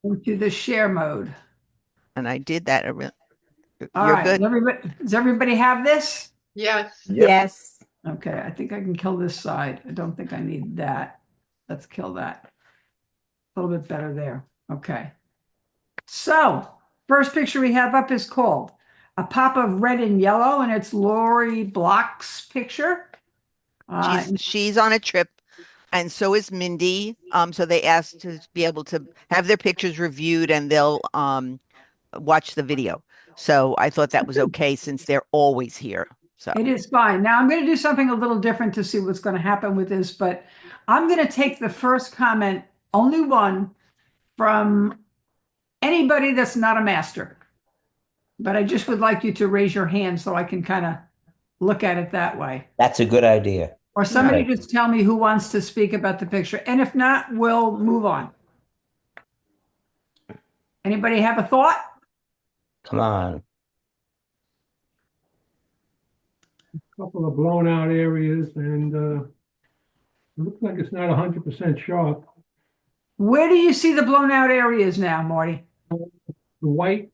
into the share mode. And I did that. All You're right. good. Does everybody have this? Yes. Yep. Yes. Okay, I think I can kill this side. I don't think I need that. Let's kill that. A little bit better there. Okay. So, first picture we have up is called A Pop of Red and Yellow, and it's Lori Block's picture. She's on a trip, and so is Mindy. So they asked to be able to have their pictures reviewed, and they'll watch the video. So I thought that was okay since they're always here. So It is fine. Now I'm going to do something a little different to see what's going to happen with this, but I'm going to take the first comment, only one, from anybody that's not a master. But I just would like you to raise your hand so I can kind of look at it that way. That's a good idea. Or somebody Okay. just tell me who wants to speak about the picture. And if not, we'll move on. Anybody have a thought? Come on. Couple of blown out areas and it looks like it's not 100% sharp. Where do you see the blown out areas now, Marty? The white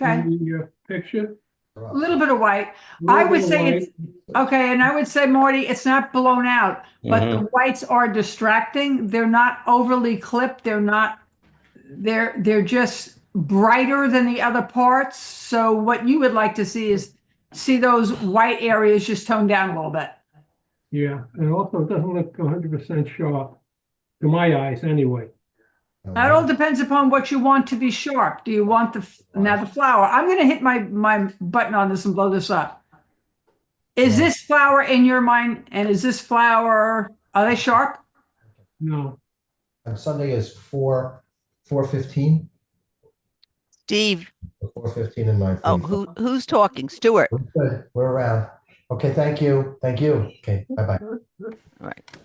Okay, in the picture. a little bit of white. a I little would bit of say white. it's okay, and I would say, Marty, it's not blown out, but the Mhm. whites are distracting. They're not overly clipped. They're just brighter than the other parts. So what you would like to see those white areas just toned down a little bit. Yeah, and also it doesn't look 100% sharp to my eyes anyway. That all depends upon what you want to be sharp. Do you want now the flower? I'm going to hit my button on this and blow this up. Is Yeah. this flower in your mind? And is this flower, are they sharp? No, And Sunday is 4:15, Steve, 4:15 and oh, 9:45. who's talking? Stuart. Good, we're around. Okay, thank you. Thank you. Okay, bye-bye. All right.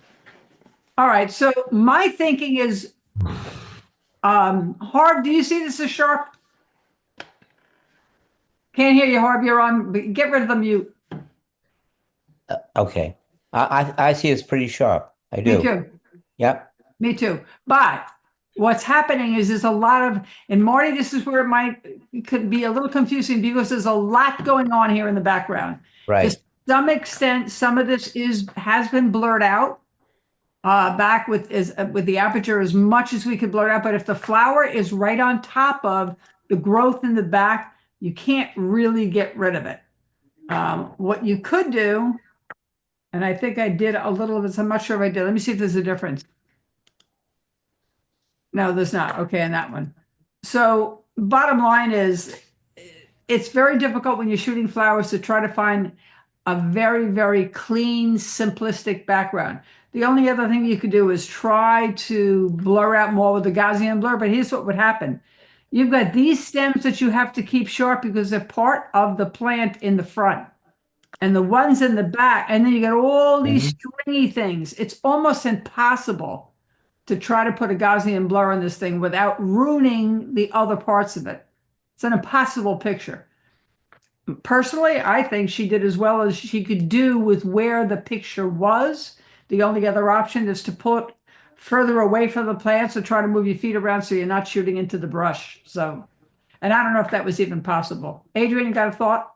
All right. So my thinking is, Harv, do you see this as sharp? Can't hear you, Harv. You're on. Get rid of the mute. Okay. I see it's pretty sharp. I Me do. too. Yep. Me too. But what's happening is there's a lot of, and Marty, this is where it could be a little confusing because there's a lot going on here in the background. To Right. some extent, some of this has been blurred out back with the aperture as much as we could blur it out. But if the flower is right on top of the growth in the back, you can't really get rid of it. What you could do, and I think I did a little of this, I'm not sure if I did. Let me see if there's a difference. No, there's not. Okay, on that one. So bottom line is it's very difficult when you're shooting flowers to try to find a very, very clean, simplistic background. The only other thing you could do is try to blur out more with the Gaussian blur, but here's what would happen. You've got these stems that you have to keep sharp because they're part of the plant in the front and the ones in the back, and then you got all these stringy things. It's almost impossible to try to put a Gaussian blur on this thing without ruining the other parts of it. It's an impossible picture. Personally, I think she did as well as she could do with where the picture was. The only other option is to put further away from the plants or try to move your feet around so you're not shooting into the brush. So, and I don't know if that was even possible. Adrian, you got a thought?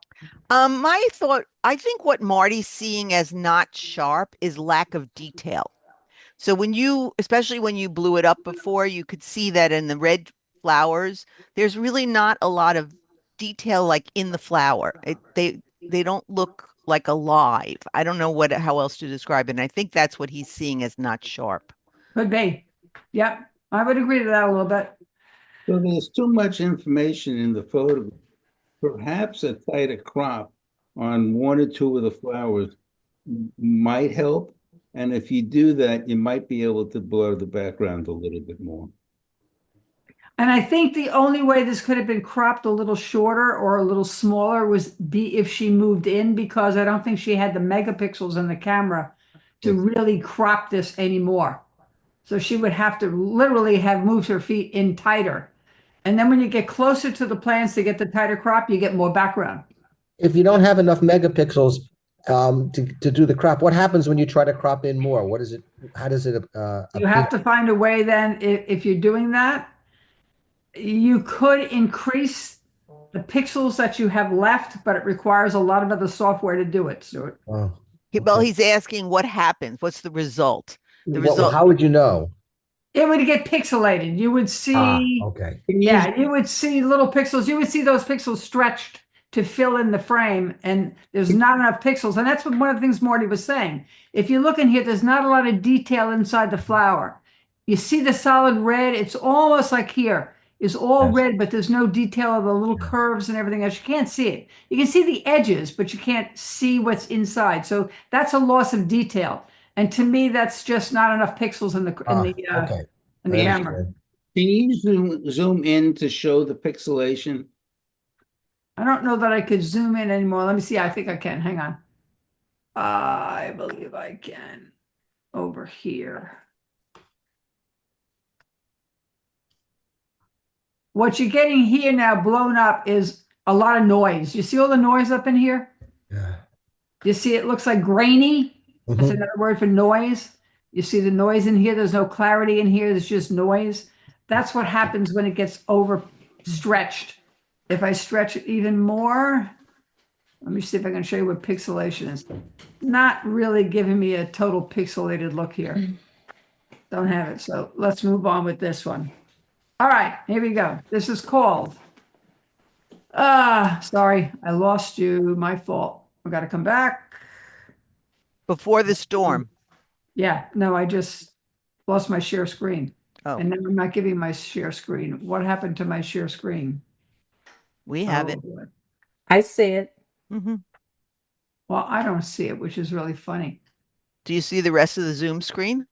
My thought, I think what Marty's seeing as not sharp is lack of detail. So especially when you blew it up before, you could see that in the red flowers, there's really not a lot of detail like in the flower. They don't look like alive. I don't know how else to describe it. And I think that's what he's seeing as not sharp. Could be. Yep. I would agree to that a little bit. So there's too much information in the photo. Perhaps a tighter crop on one or two of the flowers might help. And if you do that, you might be able to blur the background a little bit more. And I think the only way this could have been cropped a little shorter or a little smaller was if she moved in, because I don't think she had the megapixels in the camera to really crop this anymore. So she would have to literally have moved her feet in tighter. And then when you get closer to the plants to get the tighter crop, you get more background. If you don't have enough megapixels, to do the crop. What happens when you try to crop in more? What is it? How does it You have to find a way then, if you're doing that, you could increase the pixels that you have left, but it requires a lot of other software to do it, Stuart. Oh, Well, okay. he's asking what happens. What's the result? The Well, result. how would you know? It would get pixelated. You would see, Okay. yeah, you would see little pixels. You would see those pixels stretched to fill in the frame, and there's not enough pixels. And that's what one of the things Marty was saying. If you look in here, there's not a lot of detail inside the flower. You see the solid red. It's almost like here is all Yes. red, but there's no detail of the little curves and everything else. You can't see it. You can see the edges, but you can't see what's inside. So that's a loss of detail. And to me, that's just not enough pixels in the Okay. in I the camera. understand. Can you zoom in to show the pixelation? I don't know that I could zoom in anymore. Let me see. I think I can. Hang on. I believe I can. Over here. What you're getting here now blown up is a lot of noise. You see all the noise up in here? Yeah. You see it looks like grainy. That's Mhm. another word for noise. You see the noise in here. There's no clarity in here. There's just noise. That's what happens when it gets overstretched. If I stretch it even more, let me see if I can show you what pixelation is. Not really giving me a total pixelated look here. Don't have it. So let's move on with this one. All right, here we go. This is called. Sorry, I lost you. My fault. I got to come back. Before the storm. Yeah, no, I just lost my share screen. Oh, And now I'm not giving my share screen. What happened to my share screen? we have it. boy. I see it. Mhm. Well, I don't see it, which is really funny. Do you see the rest of the Zoom screen?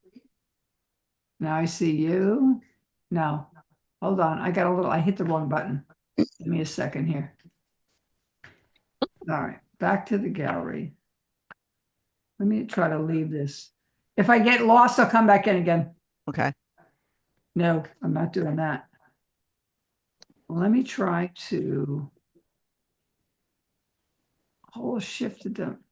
Now I see you. No, hold on. I hit the wrong button. Give me a second here. All right, back to the gallery. Let me try to leave this. If I get lost, I'll come back in again. Okay. No, I'm not doing that. Let me try to hold shift to them.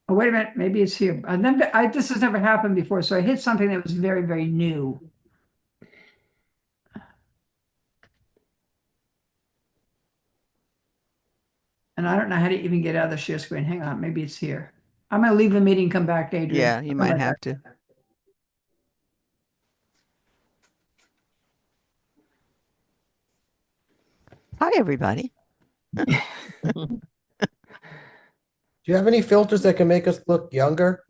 Oh, wait a minute. Maybe it's here. And then this has never happened before. So I hit something that was very, very new. And I don't know how to even get out of the share screen. Hang on. Maybe it's here. I'm going to leave the meeting, come back, Adrian. Yeah, you might have to. Hi, everybody. Do you have any filters that can make us look younger?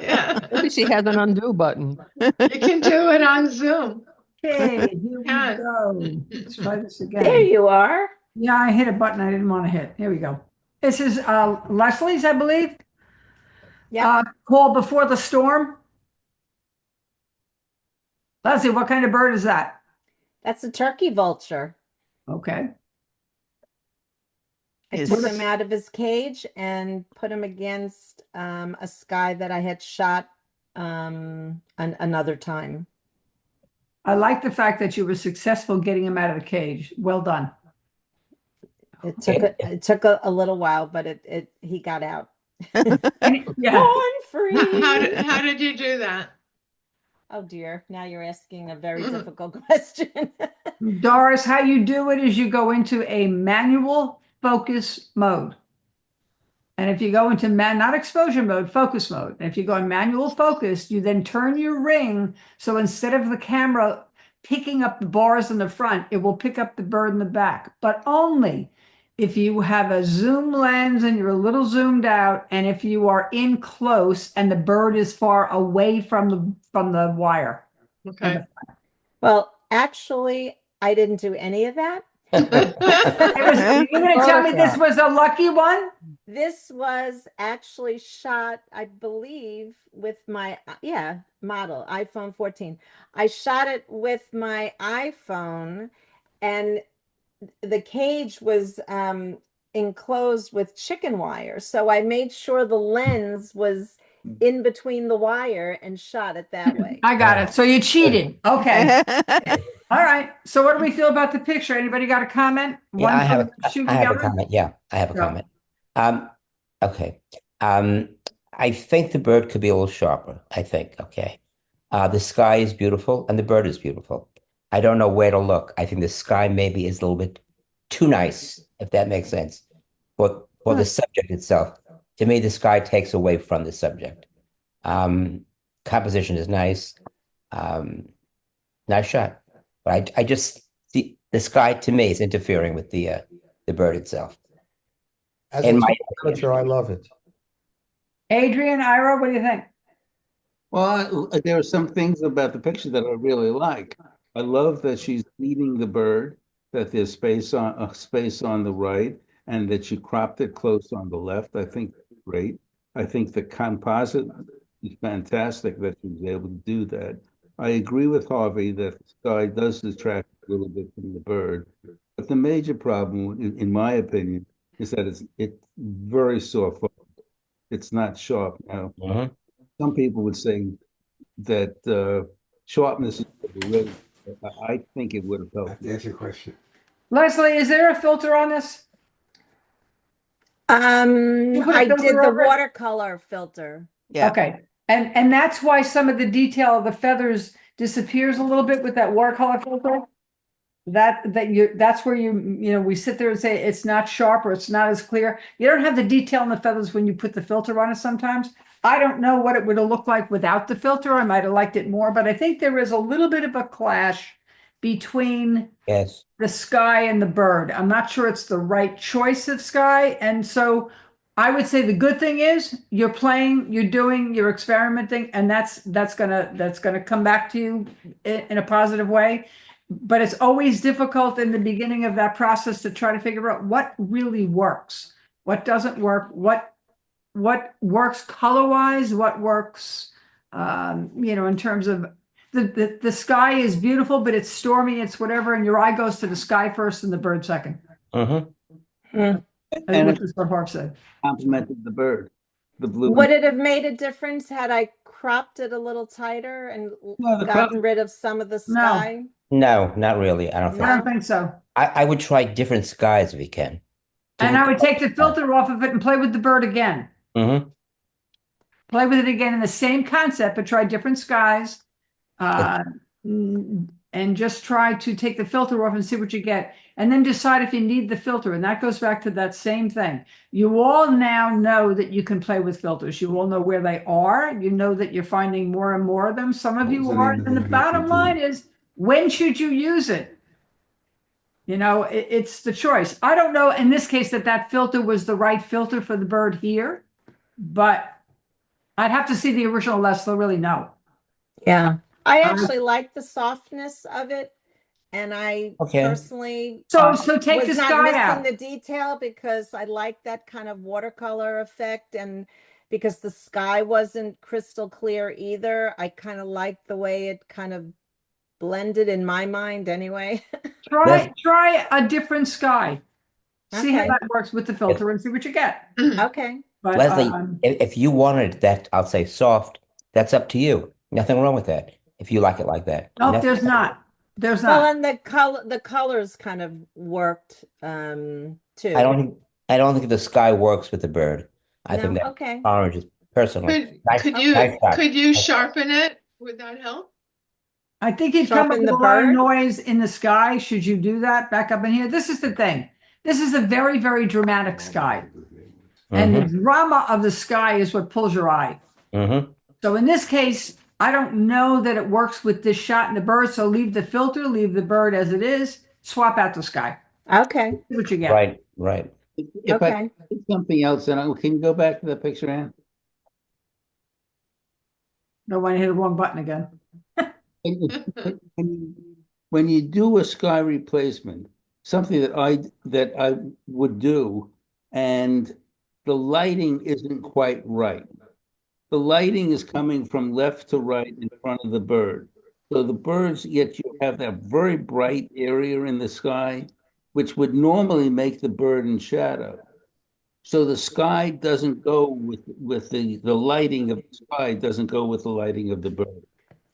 Yeah, Maybe she has an undo button. you can do it on Zoom. Okay, here we Yeah. go. Let's try this again. There you are. Yeah, I hit a button I didn't want to hit. Here we go. This is Leslie's, I believe. Yeah. Call Before the Storm. Leslie, what kind of bird is that? That's a turkey vulture. Okay. I Is- took him out of his cage and put him against a sky that I had shot another time. I like the fact that you were successful getting him out of the cage. Well done. It took a little while, but he got out. Yeah. Born free. How did you do that? Oh dear, now you're asking a very difficult question. Doris, how you do it is you go into a manual focus mode. And if you go into not exposure mode, focus mode. And if you go in manual focus, you then turn your ring. So instead of the camera picking up the bars in the front, it will pick up the bird in the back, but only if you have a zoom lens and you're a little zoomed out, and if you are in close and the bird is far away from the wire. Okay. Well, actually, I didn't do any of that. You're going to tell me this was a lucky one? This was actually shot, I believe, with my model iPhone 14. I shot it with my iPhone, and the cage was enclosed with chicken wire. So I made sure the lens was in between the wire and shot it that way. I got it. So you cheated. Okay. All right. So what do we feel about the picture? Anybody got a comment? Yeah, One for shoe I have a together? comment. Yeah, I have a Go. comment. Um, okay. I think the bird could be a little sharper, I think. Okay. The sky is beautiful and the bird is beautiful. I don't know where to look. I think the sky maybe is a little bit too nice, if that makes sense. For the subject itself. To me, the sky takes away from the subject. Um, Composition is nice. Um, nice shot. But I just see the sky to me is interfering with the bird itself. As In a my tool opinion. amateur, I love it. Adrian, Ira, what do you think? Well, there are some things about the picture that I really like. I love that she's leading the bird, that there's space on the right, and that she cropped it close on the left. I think that's great. I think the composite is fantastic that she was able to do that. I agree with Harvey that the sky does detract a little bit from the bird, but the major problem, in my opinion, is that it's very soft. It's not sharp. Now, Mhm. some people would say that sharpness is overrated. I think it would have helped. Answer your question. Leslie, is there a filter on this? You put a I did filter the over it? watercolor filter. Yeah. Okay. And that's why some of the detail of the feathers disappears a little bit with that watercolor filter. That's where we sit there and say it's not sharp or it's not as clear. You don't have the detail in the feathers when you put the filter on it sometimes. I don't know what it would have looked like without the filter. I might have liked it more, but I think there is a little bit of a clash between Yes. the sky and the bird. I'm not sure it's the right choice of sky. And so I would say the good thing is you're playing, you're doing, you're experimenting, and that's gonna come back to you in a positive way. But it's always difficult in the beginning of that process to try to figure out what really works, what doesn't work, what works color-wise, what works in terms of the sky is beautiful, but it's stormy, it's whatever, and your eye goes to the sky first and the bird second. Mhm. And Which it is what Harv said. complemented the bird, the blue. Would it have made a difference had I cropped it a little tighter and No, the gotten rid of some of the sky? No, not really. I don't think I so. don't think so. I would try different skies if you can. And I would take the filter off of it and play with the bird again. Mm-hmm. Play with it again in the same concept, but try different skies. And just try to take the filter off and see what you get. And then decide if you need the filter. And that goes back to that same thing. You all now know that you can play with filters. You all know where they are. You know that you're finding more and more of them. Some of you are. And the bottom line is, when should you use it? It's the choice. I don't know in this case that filter was the right filter for the bird here, but I'd have to see the original Leslie really know. Yeah. I actually like the softness of it. And I Okay. personally So take the was not sky missing out. the detail because I like that kind of watercolor effect, and because the sky wasn't crystal clear either, I kind of liked the way it kind of blended in my mind anyway. Try a different sky. See how Okay. that works with the filter and see what you get. Okay. But Leslie, if you wanted that, I'll say soft, that's up to you. Nothing wrong with that. If you like it like that. no, Nothing- there's not. There's Well, not. and the colors kind of worked too. I don't think the sky works with the bird. I No? think that Okay. orange is personally. Could Nice shot. could you sharpen it? Would that help? I think you'd come up Sharpen with the a lot of bird? noise in the sky. Should you do that back up in here? This is the thing. This is a very, very dramatic sky. And the drama of the sky is what pulls your eye. Mm-hmm. So in this case, I don't know that it works with this shot and the bird. So leave the filter, leave the bird as it is, swap out the sky. Okay. See what you get. Right. If I Okay. did something else, and can you go back to the picture, Ann? No one hit the wrong button again. When you do a sky replacement, something that I would do, and the lighting isn't quite right. The lighting is coming from left to right in front of the bird. So the birds, yet you have that very bright area in the sky, which would normally make the bird in shadow. So the sky doesn't go with the lighting of the sky doesn't go with the lighting of the bird.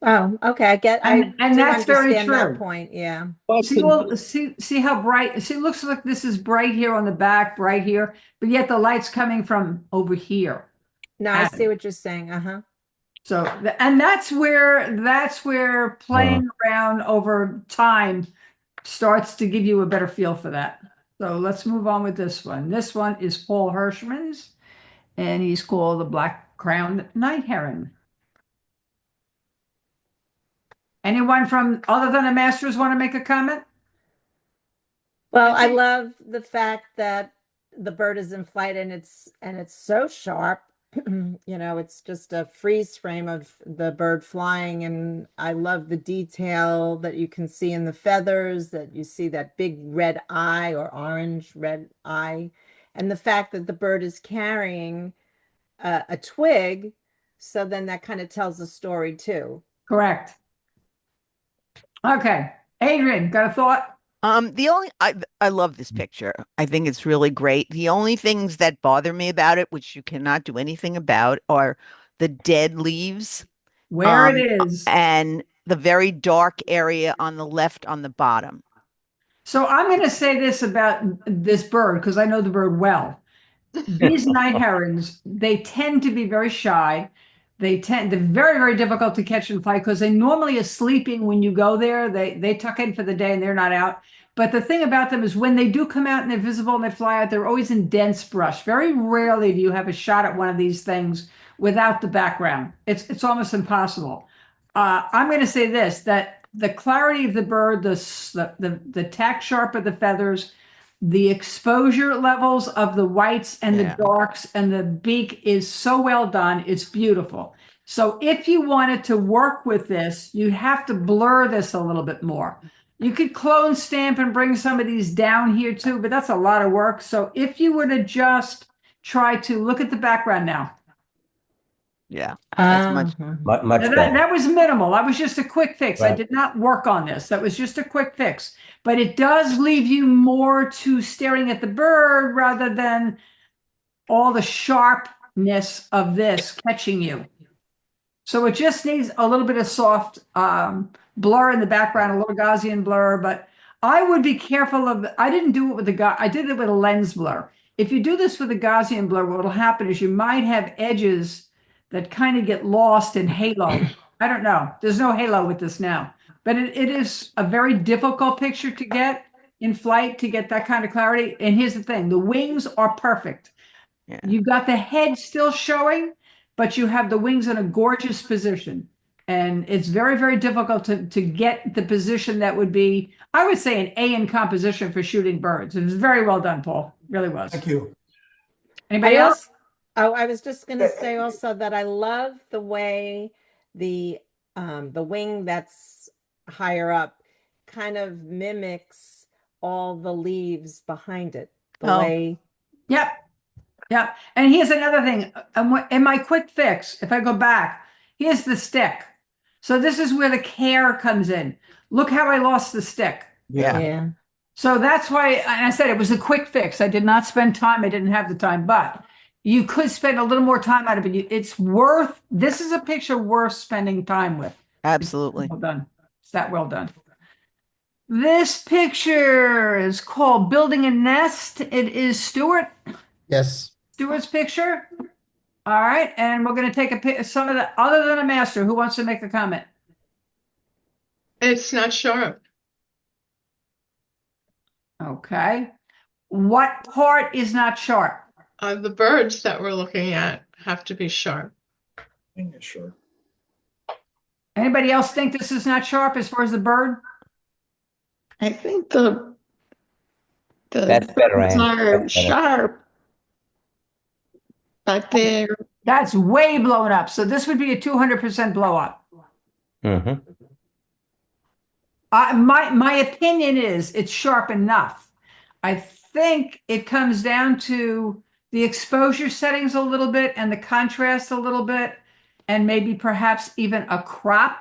Oh, okay. I And do that's very understand that true. point. Yeah. See how bright, see, it looks like this is bright here on the back, bright here, but yet the light's coming from over here. No, I see what you're saying. Uh-huh. So, and that's where playing around over time starts to give you a better feel for that. So let's move on with this one. This one is Paul Hirschman's, and he's called the Black-Crowned Night Heron. Anyone from other than the masters want to make a comment? Well, I love the fact that the bird is in flight and it's so sharp. You know, it's just a freeze frame of the bird flying, and I love the detail that you can see in the feathers, that you see that big red eye or orange red eye, and the fact that the bird is carrying a twig, so then that kind of tells the story too. Correct. Okay. Adrian, got a thought? I love this picture. I think it's really great. The only things that bother me about it, which you cannot do anything about, are the dead leaves, Where it is. and the very dark area on the left on the bottom. So I'm going to say this about this bird because I know the bird well. These night herons, they tend to be very shy. They're very, very difficult to catch and fly because they normally are sleeping when you go there. They tuck in for the day and they're not out. But the thing about them is when they do come out and they're visible and they fly out, they're always in dense brush. Very rarely do you have a shot at one of these things without the background. It's almost impossible. I'm going to say this, that the clarity of the bird, the tack sharp of the feathers, the exposure levels of the whites and the darks and the beak is so well done. It's beautiful. So if you wanted to work with this, you have to blur this a little bit more. You could clone stamp and bring some of these down here too, but that's a lot of work. So if you were to just try to look at the background now. Yeah, that's Much better. That was minimal. That was just a quick fix. I Right. did not work on this. That was just a quick fix. But it does leave you more to staring at the bird rather than all the sharpness of this catching you. So it just needs a little bit of soft blur in the background, a little Gaussian blur. But I would be careful of. I didn't do it with I did it with a lens blur. If you do this with a Gaussian blur, what will happen is you might have edges that kind of get lost in halo. I don't know. There's no halo with this now, but it is a very difficult picture to get in flight to get that kind of clarity. And here's the thing, the wings are perfect. Yeah. You've got the head still showing, but you have the wings in a gorgeous position. And it's very, very difficult to get the position that would be, I would say, an A in composition for shooting birds. It was very well done, Paul. Really was. Thank you. Anybody else? Oh, I was just going to say also that I love the way the wing that's higher up kind of mimics all the leaves behind it. The way. Yep. Yep. And here's another thing. In my quick fix, if I go back, here's the stick. So this is where the care comes in. Look how I lost the stick. Yeah. So that's why, and I said it was a quick fix. I did not spend time. I didn't have the time, but you could spend a little more time on it, but this is a picture worth spending time with. Absolutely. Well done. It's that well done. This picture is called Building a Nest. It is Stuart's picture. All right. And we're going to take some of the, other than a master, who wants to make a comment? It's not sharp. Okay. What part is not sharp? The birds that we're looking at have to be sharp. Sure. Anybody else think this is not sharp as far as the bird? I think That's better, birds Ann. are That's better. sharp, but they're That's way blown up. So this would be a 200% blow up. Mm-hmm. My opinion is it's sharp enough. I think it comes down to the exposure settings a little bit and the contrast a little bit, and maybe perhaps even a crop.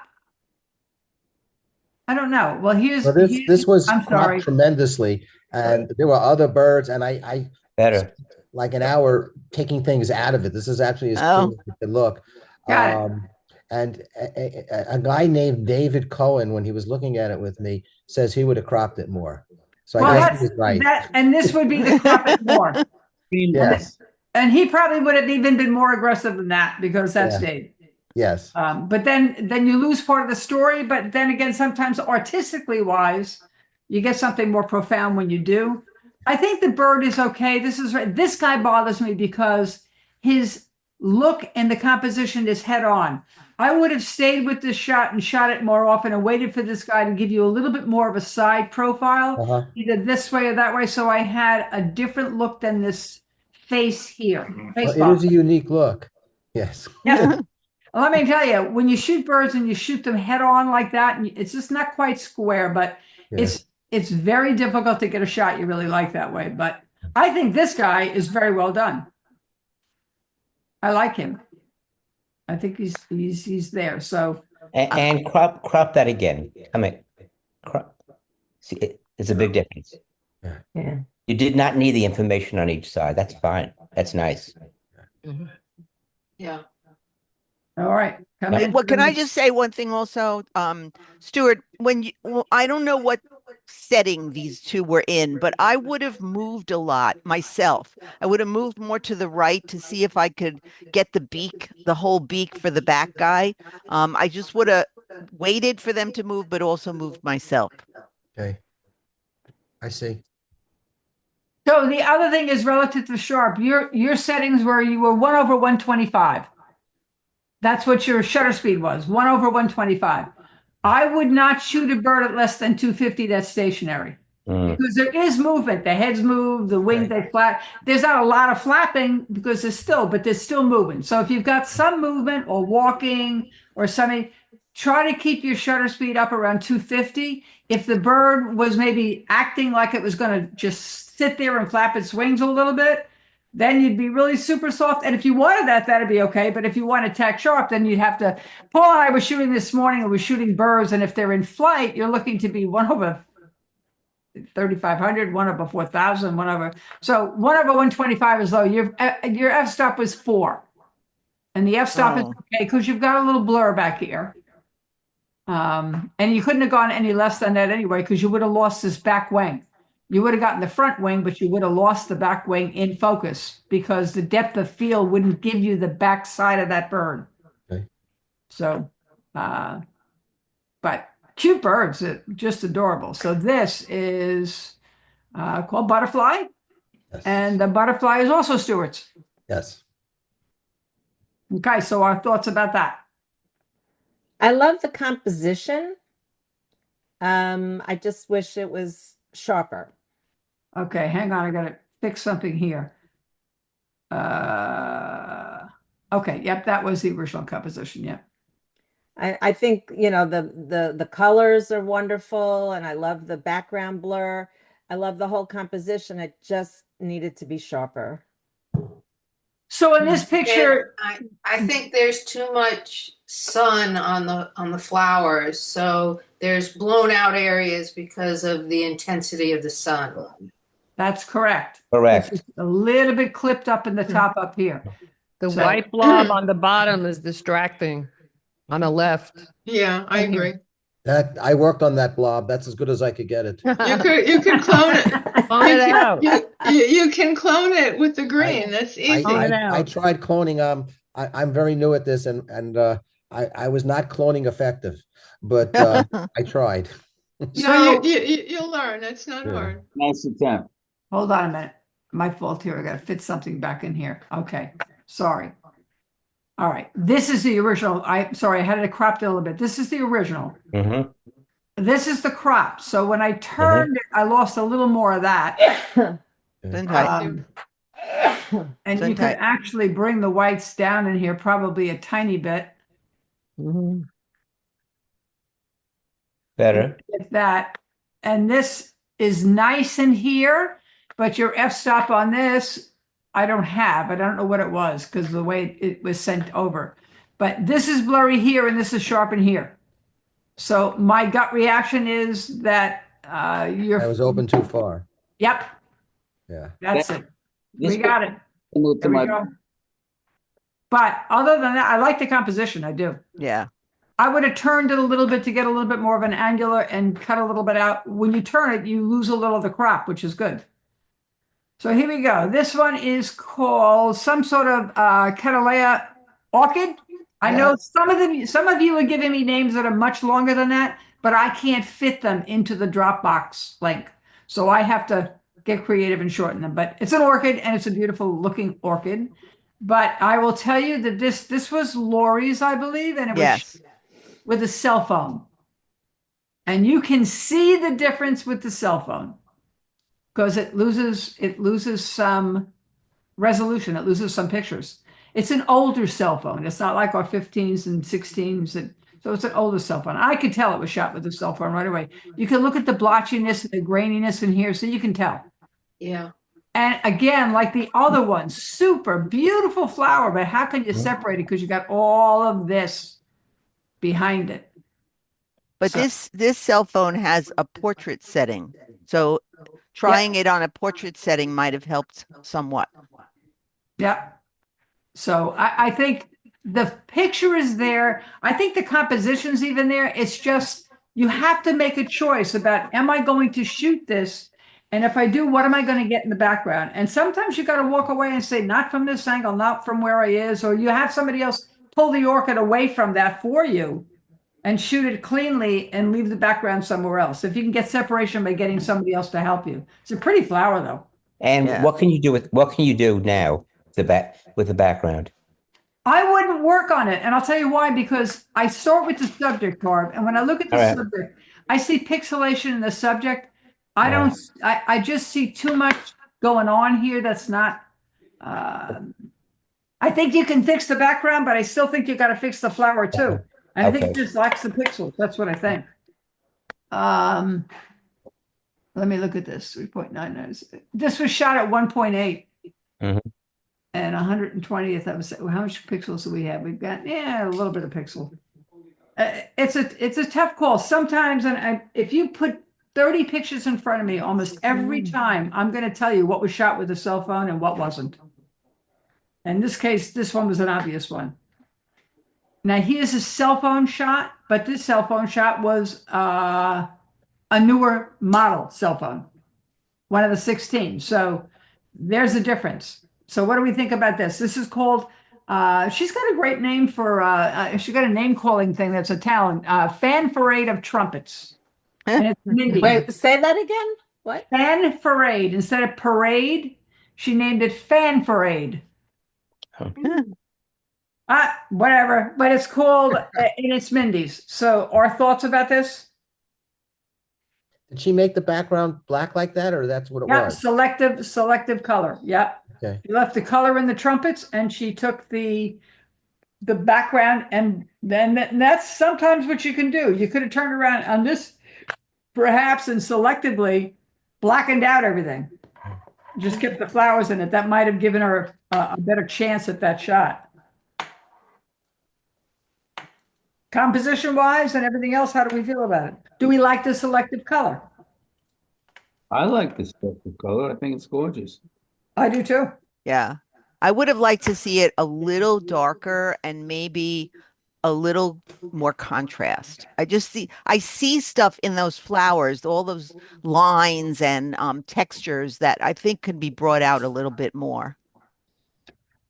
I don't know. Well, This was I'm cropped sorry. tremendously, and there were other birds, and I Better. like an hour taking things out of it. This is actually as clear as it can look. Got it. And a guy named David Cohen, when he was looking at it with me, says he would have cropped it more. So I Well, guess he that's was right. that, and this would be the crop it more. Yes. And he probably would have even been more aggressive than that because that's Yeah. Dave. Yes. But then you lose part of the story. But then again, sometimes artistically wise, you get something more profound when you do. I think the bird is okay. This guy bothers me because his look and the composition is head on. I would have stayed with this shot and shot it more often and waited for this guy to give you a little bit more of a side profile, Uh-huh. either this way or that way. So I had a different look than this face here. Face Well, it box. is a unique look. Yes. Yeah. Well, let me tell you, when you shoot birds and you shoot them head on like that, and it's just not quite square, but Yeah. it's very difficult to get a shot you really like that way. But I think this guy is very well done. I like him. I think he's there. So And crop that again. I mean, crop. See, it's a big difference. Yeah. You did not need the information on each side. That's fine. That's nice. Yeah. all right, come Yeah. in. Well, can I just say one thing also? Stuart, I don't know what setting these two were in, but I would have moved a lot myself. I would have moved more to the right to see if I could get the whole beak for the back guy. I just would have waited for them to move, but also moved myself. Okay. I see. So the other thing is relative to sharp. Your settings were you were 1/125. That's what your shutter speed was, 1/125. I would not shoot a bird at less than 250 that's stationary. Because there is movement. The heads move, the wings they flap. There's not a lot of flapping because but there's still movement. So if you've got some movement or walking or something, try to keep your shutter speed up around 250. If the bird was maybe acting like it was going to just sit there and flap its wings a little bit, then you'd be really super soft. And if you wanted that, that'd be okay. But if you want to tack sharp, then you'd have to. Paul and I were shooting this morning, and we're shooting birds. And if they're in flight, you're looking to be 1/3,500, 1/4,000, 1/. So 1/125 is low. Your f-stop was 4. And the f-stop is okay because you've got a little blur back here. And you couldn't have gone any less than that anyway because you would have lost this back wing. You would have gotten the front wing, but you would have lost the back wing in focus because the depth of field wouldn't give you the back side of that bird. Okay. So, but cute birds, just adorable. So this is called Butterfly, Yes. and the butterfly is also Stewart's. Yes. Okay, so our thoughts about that. I love the composition. I just wish it was sharper. Okay, hang on, I gotta fix something here. Okay, yep, that was the original composition, yep. I think, the colors are wonderful and I love the background blur. I love the whole composition. It just needed to be sharper. So in this picture, I think there's too much sun on the flowers, so there's blown out areas because of the intensity of the sun. that's correct. Correct. It's a little bit clipped up in the top up here. The So- white blob on the bottom is distracting on the left. Yeah, I agree. That I worked on that blob. That's as good as I could get it. You could clone it. Clone it out. You can clone it with the green. That's easy. I tried cloning. I'm very new at this, and I was not cloning effective, but I tried. No, you'll learn. It's not hard. Nice attempt. Hold on a minute. My fault here. I got to fit something back in here. Okay. Sorry. All right. This is the original. Sorry, I had it cropped a little bit. This is the original. Mm-hmm. This is the crop. So when I turned it, I lost a little more of that. Then tight. And you could actually bring the whites down in here probably a tiny bit. Better. Like that. And this is nice in here, but your f-stop on this, I don't have. I don't know what it was because the way it was sent over. But this is blurry here and this is sharp in here. So my gut reaction is that I was open too far. Yep, Yeah. that's it. This We got it. similar to There we my go. But other than that, I like the composition. I do. Yeah. I would have turned it a little bit to get a little bit more of an angular and cut a little bit out. When you turn it, you lose a little of the crop, which is good. So here we go. This one is called some sort of Catalea orchid. I know some of you are giving me names that are much longer than that, but I can't fit them into the Dropbox link. So I have to get creative and shorten them. But it's an orchid and it's a beautiful looking orchid. But I will tell you that this was Lori's, I believe, and it was Yes. with a cell phone. And you can see the difference with the cell phone because it loses some resolution, it loses some pictures. It's an older cell phone. It's not like our 15s and 16s. So it's an older cell phone. I could tell it was shot with a cell phone right away. You can look at the blotchiness and the graininess in here, so you can tell. Yeah. And again, like the other one, super beautiful flower, but how can you separate it? Because you got all of this behind it. But So- this cell phone has a portrait setting. So trying it on a portrait setting might have helped somewhat. Yeah. So I think the picture is there. I think the composition's even there. It's just you have to make a choice about, am I going to shoot this? And if I do, what am I going to get in the background? And sometimes you got to walk away and say, not from this angle, not from where I is, or you have somebody else pull the orchid away from that for you and shoot it cleanly and leave the background somewhere else. If you can get separation by getting somebody else to help you. It's a pretty flower though. And Yeah. what can you do now with the background? I wouldn't work on it. And I'll tell you why, because I start with the subject, Barb. And when I look at the All right. subject, I see pixelation in the subject. Right. I just see too much going on here that's not, I think you can fix the background, but I still think you got to fix the flower too. And I think Okay. it just lacks the pixels. That's what I think. Let me look at this, 3.99. This was shot at 1.8. Mhm. And 120th, that was, how much pixels do we have? We've got, a little bit of pixel. It's a tough call. Sometimes, if you put 30 pictures in front of me, almost every time, I'm going to tell you what was shot with a cell phone and what wasn't. In this case, this one was an obvious one. Now, here's a cell phone shot, but this cell phone shot was a newer model cell phone, one of the 16. So there's a difference. So what do we think about this? This is called, she's got a great name for, she's got a name calling thing that's a talent, Fanfarade of Trumpets. And it's Mindy. Wait, say that again? What? Fanfarade. Instead of parade, she named it Fanfarade. Whatever, but it's called, and it's Mindy's. So our thoughts about this? Did she make the background black like that, or that's what it Yeah, was? selective color. Yeah. Okay. She left the color in the trumpets and she took the background, and then that's sometimes what you can do. You could have turned around on this perhaps and selectively blackened out everything. Just kept the flowers in it. That might have given her a better chance at that shot. Composition wise and everything else, how do we feel about it? Do we like the selective color? I like this spectral color. I think it's gorgeous. I do too. Yeah. I would have liked to see it a little darker and maybe a little more contrast. I see stuff in those flowers, all those lines and textures that I think could be brought out a little bit more.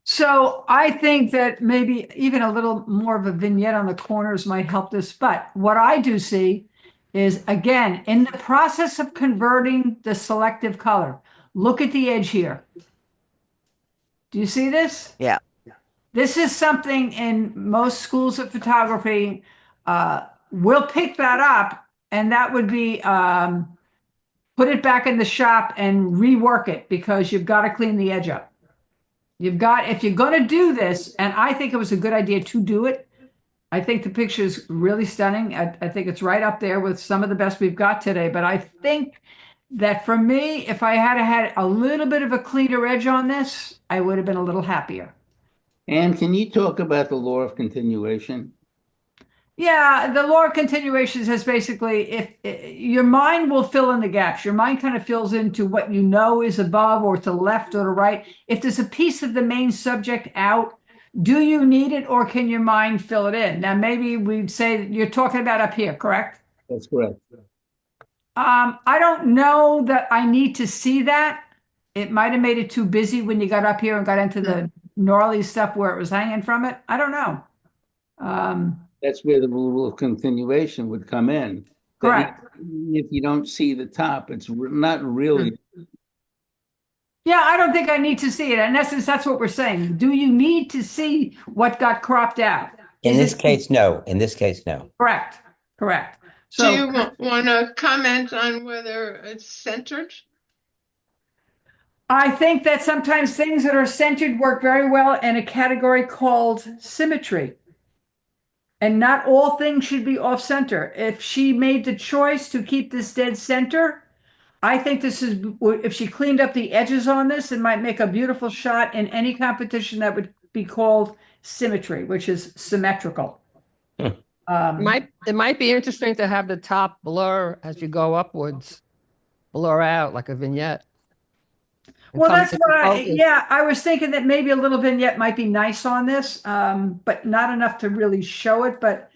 So I think that maybe even a little more of a vignette on the corners might help this. But what I do see is, again, in the process of converting the selective color, look at the edge here. Do you see this? Yeah. This is something in most schools of photography, we'll pick that up, and that would be put it back in the shop and rework it, because you've got to clean the edge up. If you're going to do this, and I think it was a good idea to do it. I think the picture is really stunning. I think it's right up there with some of the best we've got today. But I think that for me, if I had a little bit of a cleaner edge on this, I would have been a little happier. And can you talk about the law of continuation? Yeah, the law of continuations is basically, if your mind will fill in the gaps. Your mind kind of fills into what you know is above or to the left or to the right. If there's a piece of the main subject out, Do you need it or can your mind fill it in? Now, maybe we'd say you're talking about up here, correct? That's correct. I don't know that I need to see that. It might have made it too busy when you got up here and got into the gnarly stuff where it was hanging from it. I don't know. That's where the rule of continuation would come in. That Correct. if you don't see the top, it's not really. Yeah, I don't think I need to see it. In essence, that's what we're saying. Do you need to see what got cropped out? In Is this it case, no. In this case, no. correct? Correct. Do you So want to comment on whether it's centered? I think that sometimes things that are centered work very well in a category called symmetry. And not all things should be off center. If she made the choice to keep this dead center, I think this is, if she cleaned up the edges on this, it might make a beautiful shot in any competition that would be called symmetry, which is symmetrical. It might be interesting to have the top blur as you go upwards, blur out like a vignette. and Well, come that's into what focus. yeah, I was thinking that maybe a little vignette might be nice on this, but not enough to really show it. But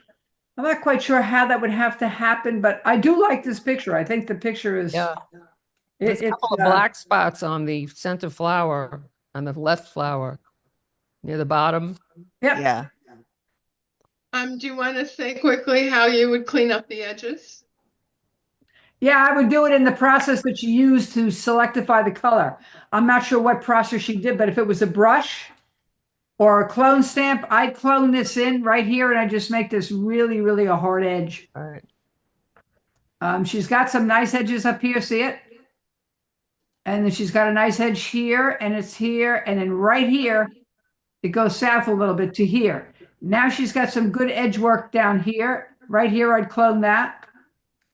I'm not quite sure how that would have to happen. But I do like this picture. I think the picture is, Yeah, there's a it's, couple of black spots on the center flower, on the left flower, near the bottom. yep. Yeah. Do you want to say quickly how you would clean up the edges? Yeah, I would do it in the process that you use to selectify the color. I'm not sure what process she did, but if it was a brush or a clone stamp, I'd clone this in right here and I just make this really, really a hard edge. All right. She's got some nice edges up here, see it? And then she's got a nice edge here and it's here. And then right here, it goes south a little bit to here. Now she's got some good edge work down here. Right here, I'd clone that.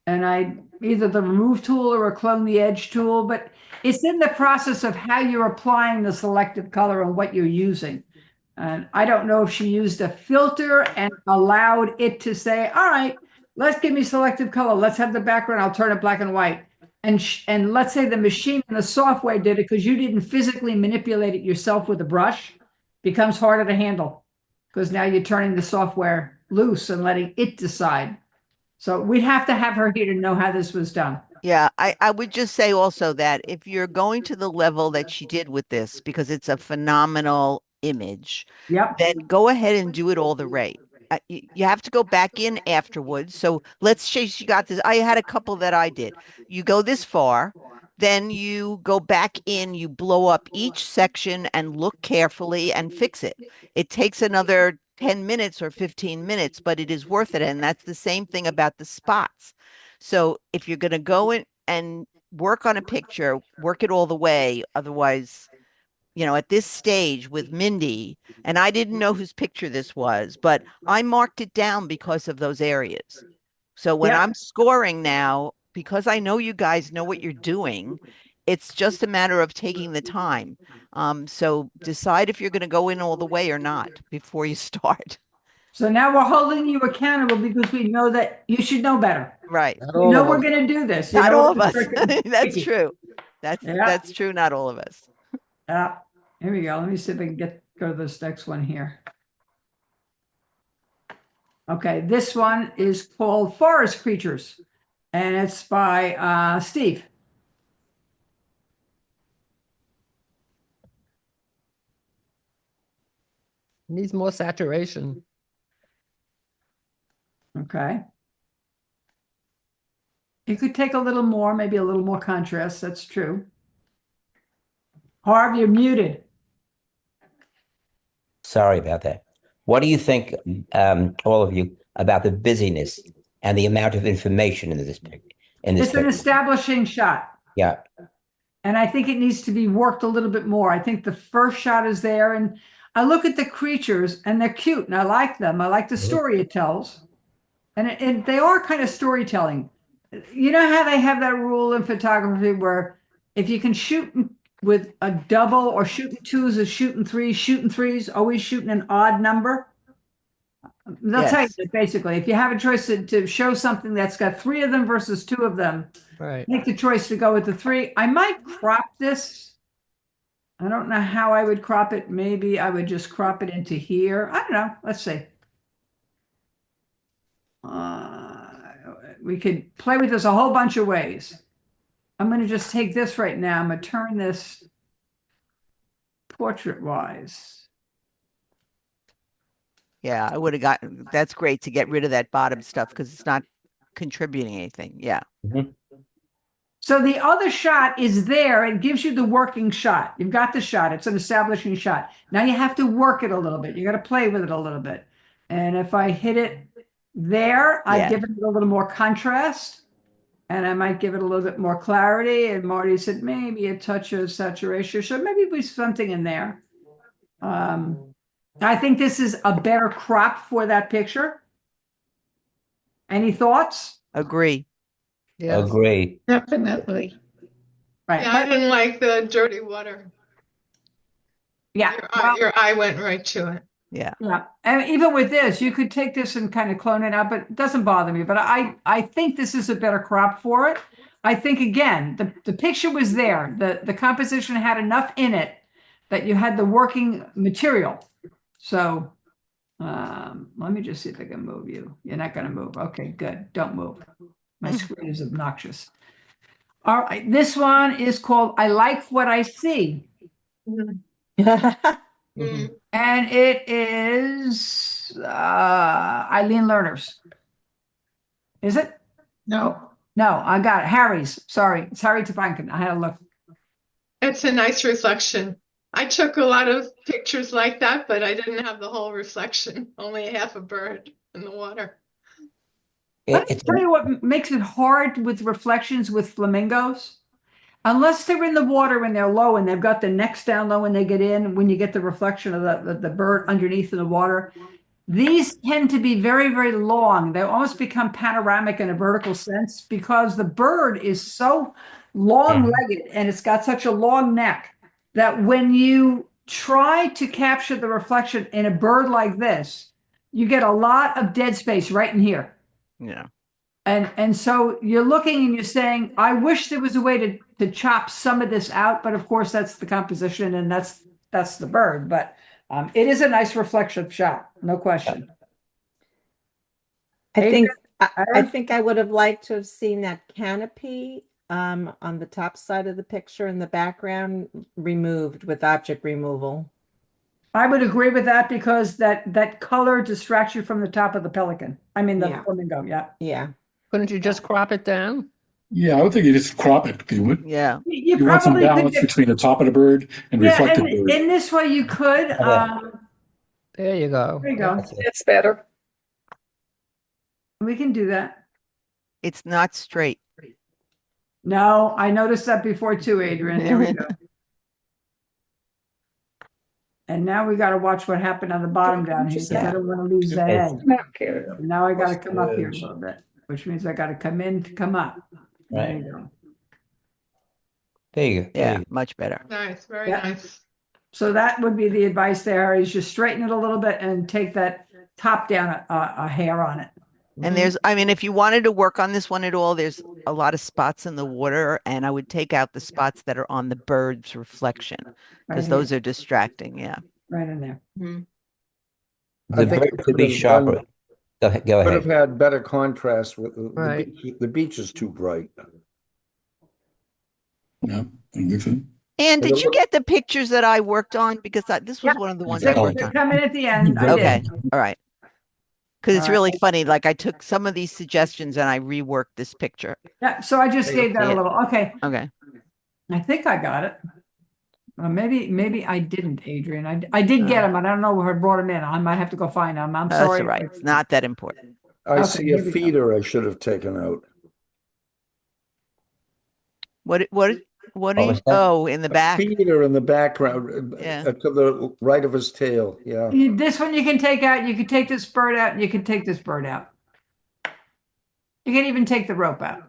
And I either the remove tool or a clone the edge tool, but it's in the process of how you're applying the selective color and what you're using. And I don't know if she used a filter and allowed it to say, all right, let's give me selective color. Let's have the background. I'll turn it black and white. And let's say the machine and the software did it because you didn't physically manipulate it yourself with a brush, becomes harder to handle because now you're turning the software loose and letting it decide. So we'd have to have her here to know how this was done. Yeah, I would just say also that if you're going to the level that she did with this, because it's a phenomenal image, Yep. then go ahead and do it all the way. You have to go back in afterwards. So let's say she got this. I had a couple that I did. You go this far, then you go back in, you blow up each section and look carefully and fix it. It takes another 10 minutes or 15 minutes, but it is worth it. And that's the same thing about the spots. So if you're going to go in and work on a picture, work it all the way. Otherwise, at this stage with Mindy, and I didn't know whose picture this was, but I marked it down because of those areas. So when Yep. I'm scoring now, because I know you guys know what you're doing, it's just a matter of taking the time. So decide if you're going to go in all the way or not before you start. So now we're holding you accountable because we know that you should know better. Right. Not You all know of we're us. going to do this. Not all of us. it's freaking That's tricky. true. Yeah. That's true. Not all of us. Here we go. Let me see if I can go to this next one here. Okay, this one is called Forest Creatures, and it's by Steve. Needs more saturation. Okay. You could take a little more, maybe a little more contrast. That's true. Harv, you're muted. Sorry about that. What do you think, all of you, about the busyness and the amount of information in this picture? It's an establishing shot. Yeah. And I think it needs to be worked a little bit more. I think the first shot is there. And I look at the creatures and they're cute and I like them. I like the story it tells. And they are kind of storytelling. You know how they have that rule in photography where if you can shoot with a double or shooting twos or shooting threes, always shooting an odd number. They'll tell you that basically, if you have a choice to show something that's got three of them versus two of them, Right. make the choice to go with the three. I might crop this I don't know how I would crop it. Maybe I would just crop it into here. I don't know. Let's see. We could play with this a whole bunch of ways. I'm going to just take this right now. I'm going to turn this portrait wise. Yeah, I would have gotten, that's great to get rid of that bottom stuff because it's not contributing anything. Yeah. So the other shot is there. It gives you the working shot. You've got the shot. It's an establishing shot. Now you have to work it a little bit. You got to play with it a little bit. And if I hit it there, I Yeah. give it a little more contrast. And I might give it a little bit more clarity. And Marty said maybe a touch of saturation. So maybe there's something in there. I think this is a better crop for that picture. Any thoughts? Agree. Yes. Agree. Definitely. Right. Yeah, I didn't like the dirty water. Yeah. Your eye went right to it. Yeah. Yeah. And even with this, you could take this and kind of clone it out, but it doesn't bother me. But I think this is a better crop for it. I think, again, the picture was there. The composition had enough in it that you had the working material. So let me just see if I can move you. You're not going to move. Okay, good. Don't move. My screen is obnoxious. All right. This one is called I Like What I See. Mm. And it is Eileen Lerner's. Is it? No. No, I got it. Harry's. Sorry. It's Harry Tapankin. I had a look. It's a nice reflection. I took a lot of pictures like that, but I didn't have the whole reflection, only half a bird in the water. Let me tell you what makes it hard with reflections with flamingos. Unless they're in the water when they're low and they've got the necks down low when they get in, when you get the reflection of the bird underneath in the water, these tend to be very, very long. They almost become panoramic in a vertical sense because the bird is so long-legged and it's got such a long neck that when you try to capture the reflection in a bird like this, you get a lot of dead space right in here. Yeah. And so you're looking and you're saying, I wish there was a way to chop some of this out, but of course that's the composition and that's the bird. But it is a nice reflection shot, no question. I think I would have liked to have seen that canopy on the top side of the picture in the background removed with object removal. I would agree with that because that color distracts you from the top of the pelican. I mean the Yeah. flamingo, yeah. Yeah. Couldn't you just crop it down? Yeah, I would think you just crop it. You would. Yeah. You You want some probably balance could, between the top of the bird and yeah, reflected and bird. in this way you could. There you go. There you go. That's better. We can do that. It's not straight. No, I noticed that before too, Adrian. There we go. And now we got to watch what happened on the bottom down here because I don't want to lose the head. Now I got to come up here a little bit, which means I got to come in to come up. There Right. you go. There you go. There Yeah, you go. much better. Nice, very Yeah. nice. So that would be the advice there is just straighten it a little bit and take that top down a hair on it. And there's, I mean, if you wanted to work on this one at all, there's a lot of spots in the water, and I would take out the spots that are on the bird's reflection because Right those here. are distracting. Yeah. Right in there. I The think bird you could be have sharper. done- Go Could have ahead. had better contrast with Right. the beach is too bright. Yeah, I think so. And But did it you look- get the pictures that I worked on? Because this was Yeah. one of the ones They're I worked They're on. coming at the end. I Okay. did. All right. Because it's All right. really funny. Like I took some of these suggestions and I reworked this picture. Yeah, so I just gave that a Yeah. little. Okay. Okay. I think I got it. Maybe I didn't, Adrian. I did get them. I don't know who brought them in. I might have to go find them. I'm That's sorry. all right. It's not that important. I Okay, see a here we go. feeder I should have taken out. What What are was you? that? Oh, in the A back. feeder in the background, Yeah. to the right of his tail. Yeah. This one you can take out. You can take this bird out. And you can take this bird out. You can even take the rope out.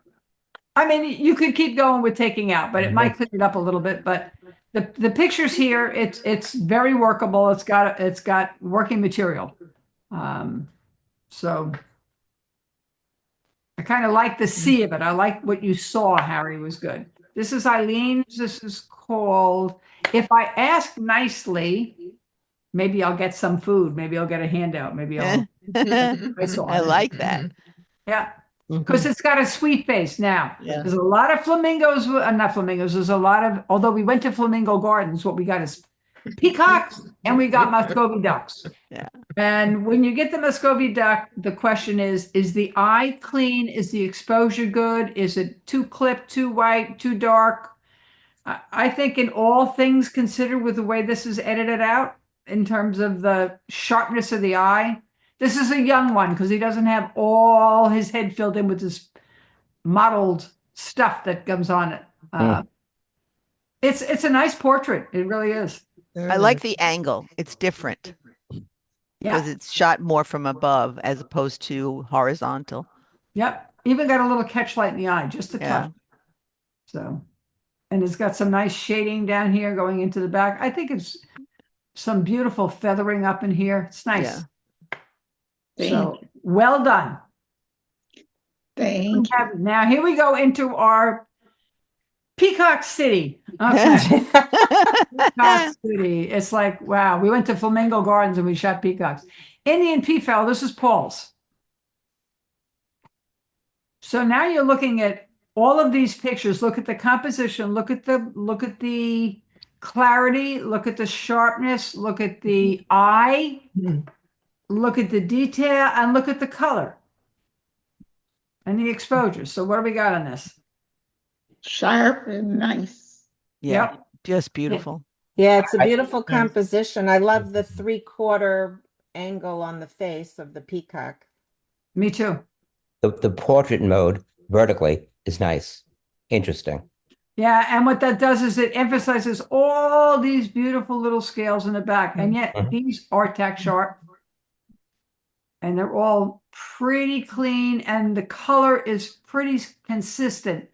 I mean, you could keep going with taking out, but it might clean it up a little bit. But the pictures here, it's very workable. It's got working material. So I kind of like the sea of it. I like what you saw, Harry, was good. This is Eileen's. This is called if I ask nicely, maybe I'll get some food. Maybe I'll get a handout. Maybe I'll. I like that. Yeah. Because it's got a sweet face now. Yeah. There's a lot of flamingos, not flamingos. There's a lot of, although we went to Flamingo Gardens, what we got is peacocks and we got Muscovy ducks. Yeah. And when you get the Muscovy duck, the question is the eye clean? Is the exposure good? Is it too clipped, too white, too dark? I think in all things considered with the way this is edited out in terms of the sharpness of the eye, this is a young one because he doesn't have all his head filled in with this mottled stuff that comes on it. It's a nice portrait. It really is. I like the angle. It's different because it's shot more from above as opposed to horizontal. Yep. Even got a little catchlight in the eye, just a touch. So, and it's got some nice shading down here going into the back. I think it's some beautiful feathering up in here. It's nice. So well done. Thank you. Now here we go into our Peacock City. Okay. Peacock City. It's like, wow, we went to Flamingo Gardens and we shot peacocks. Indian peafowl, this is Paul's. So now you're looking at all of these pictures. Look at the composition, look at the clarity, look at the sharpness, look at the eye, look at the detail, and look at the color and the exposure. So what do we got on this? Sharp and nice. Yeah, just beautiful. Yeah, it's a beautiful composition. I love the 3/4 angle on the face of the peacock. Me too. The portrait mode vertically is nice. Interesting. Yeah, and what that does is it emphasizes all these beautiful little scales in the back, and yet these are tack sharp, and they're all pretty clean, and the color is pretty consistent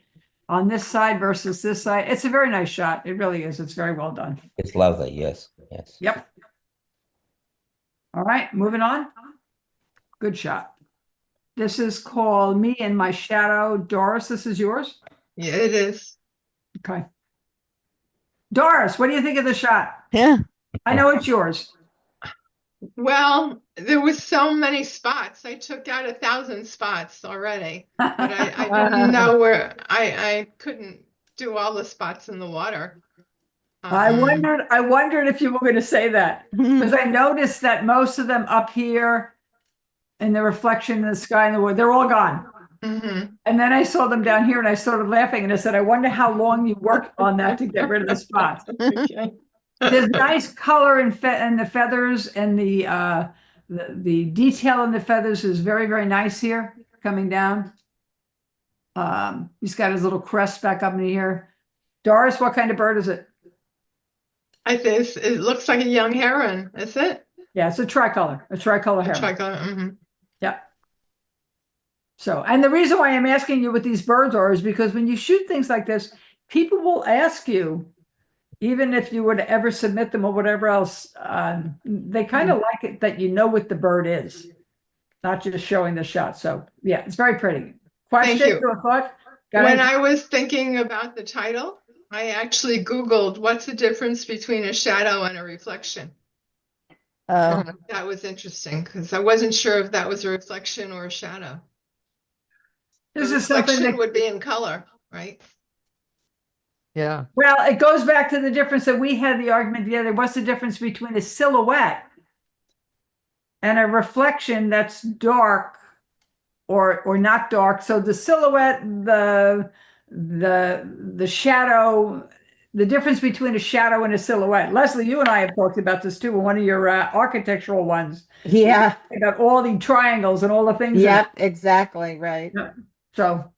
on this side versus this side. It's a very nice shot. It really is. It's very well done. It's lovely. Yes. Yes. Yep. All right, moving on. Good shot. This is called Me and My Shadow. Doris, this is yours? Yeah, it is. Okay. Doris, what do you think of the shot? Yeah. I know it's yours. Well, there was so many spots. I took out 1,000 spots already, but I didn't know where I couldn't do all the spots in the water. I wondered if you were going to say that because I noticed that most of them up here and the reflection in the sky and the wood, they're all gone. And then I saw them down here and I started laughing and I said, I wonder how long you worked on that to get rid of the spots. There's nice color in the feathers, and the detail in the feathers is very, very nice here coming down. He's got his little crest back up in here. Doris, what kind of bird is it? I think it looks like a young heron, is it? Yeah, it's a tricolor heron. Tricolor. Yeah. So, and the reason why I'm asking you what these birds are is because when you shoot things like this, people will ask you, even if you were to ever submit them or whatever else, they kind of like it that you know what the bird is, not just showing the shot. So, yeah, it's very pretty. Question Thank you. or thought? When I was thinking about the title, I actually Googled what's the difference between a shadow and a reflection. That was interesting because I wasn't sure if that was a reflection or a shadow. This The is something reflection that would be in color, right? Yeah. Well, it goes back to the difference that we had the argument the other. What's the difference between a silhouette and a reflection that's dark or not dark? So the silhouette, the shadow, the difference between a shadow and a silhouette. Leslie, you and I have talked about this too in one of your architectural ones. Yeah. About all the triangles and all the things. Yep, exactly right. Yeah. So,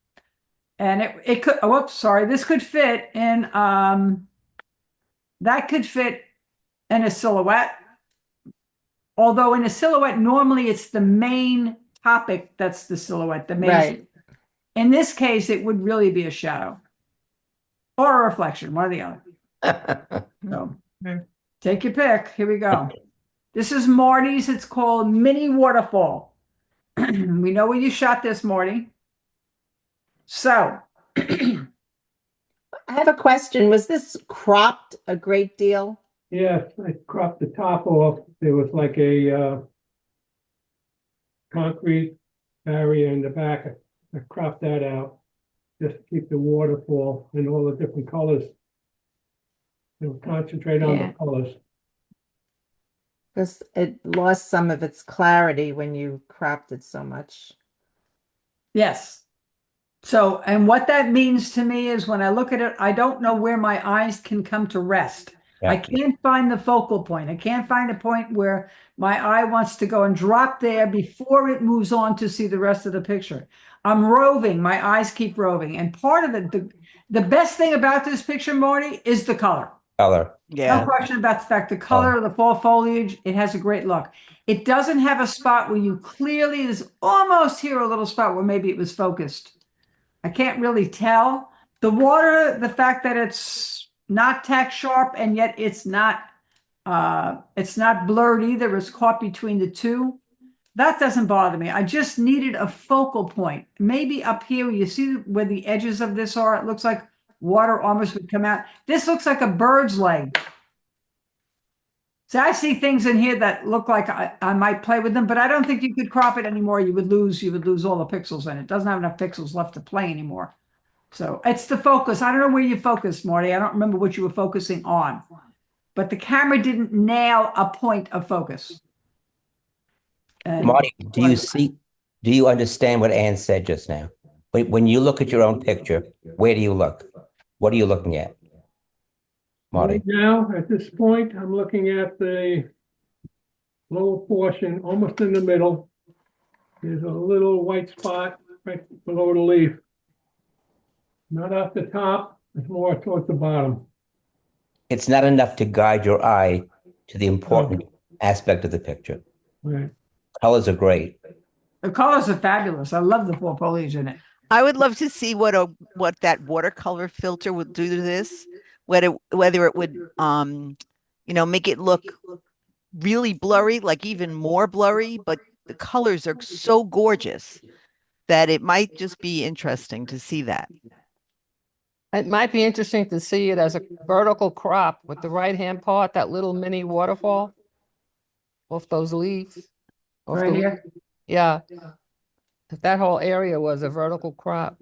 and it could, oh, whoops, sorry, this could fit in, that could fit in a silhouette. Although in a silhouette, normally it's the main topic that's the silhouette, the main. Right. In this case, it would really be a shadow or a reflection, one or the other. So take your pick. Here we go. This is Marty's. It's called Mini Waterfall. We know where you shot this, Marty. So I have a question. Was this cropped a great deal? Yes, I cropped the top off. There was like a concrete area in the back. I cropped that out just to keep the waterfall and all the different colors. Concentrate on Yeah. the colors. Because it lost some of its clarity when you cropped it so much. Yes. So, and what that means to me is when I look at it, I don't know where my eyes can come to rest. I can't find the focal point. I can't find a point where my eye wants to go and drop there before it moves on to see the rest of the picture. I'm roving. My eyes keep roving. And part of it, the best thing about this picture, Marty, is the color. Color. Yeah. No question about the fact the color of the fall foliage, it has a great look. It doesn't have a spot where you clearly, there's almost here a little spot where maybe it was focused. I can't really tell. The water, the fact that it's not tack sharp and yet it's not blurred either. It's caught between the two. That doesn't bother me. I just needed a focal point. Maybe up here, you see where the edges of this are, it looks like water almost would come out. This looks like a bird's leg. So I see things in here that look like I might play with them, but I don't think you could crop it anymore. You would lose all the pixels in it. It doesn't have enough pixels left to play anymore. So it's the focus. I don't know where you focused, Marty. I don't remember what you were focusing on, but the camera didn't nail a point of focus. And Marty, do you understand what Ann said just now? When you look at your own picture, where do you look? What are you looking at, Marty? Right now, at this point, I'm looking at the lower portion, almost in the middle. There's a little white spot right below the leaf. Not off the top, it's more towards the bottom. It's not enough to guide your eye to the important aspect of the picture. Right. Colors are great. The colors are fabulous. I love the fall foliage in it. I would love to see what that watercolor filter would do to this. Whether it would make it look really blurry, like even more blurry, but the colors are so gorgeous that it might just be interesting to see that. It might be interesting to see it as a vertical crop with the right-hand part, that little mini waterfall off those leaves. Right here? Yeah. If that whole area was a vertical crop.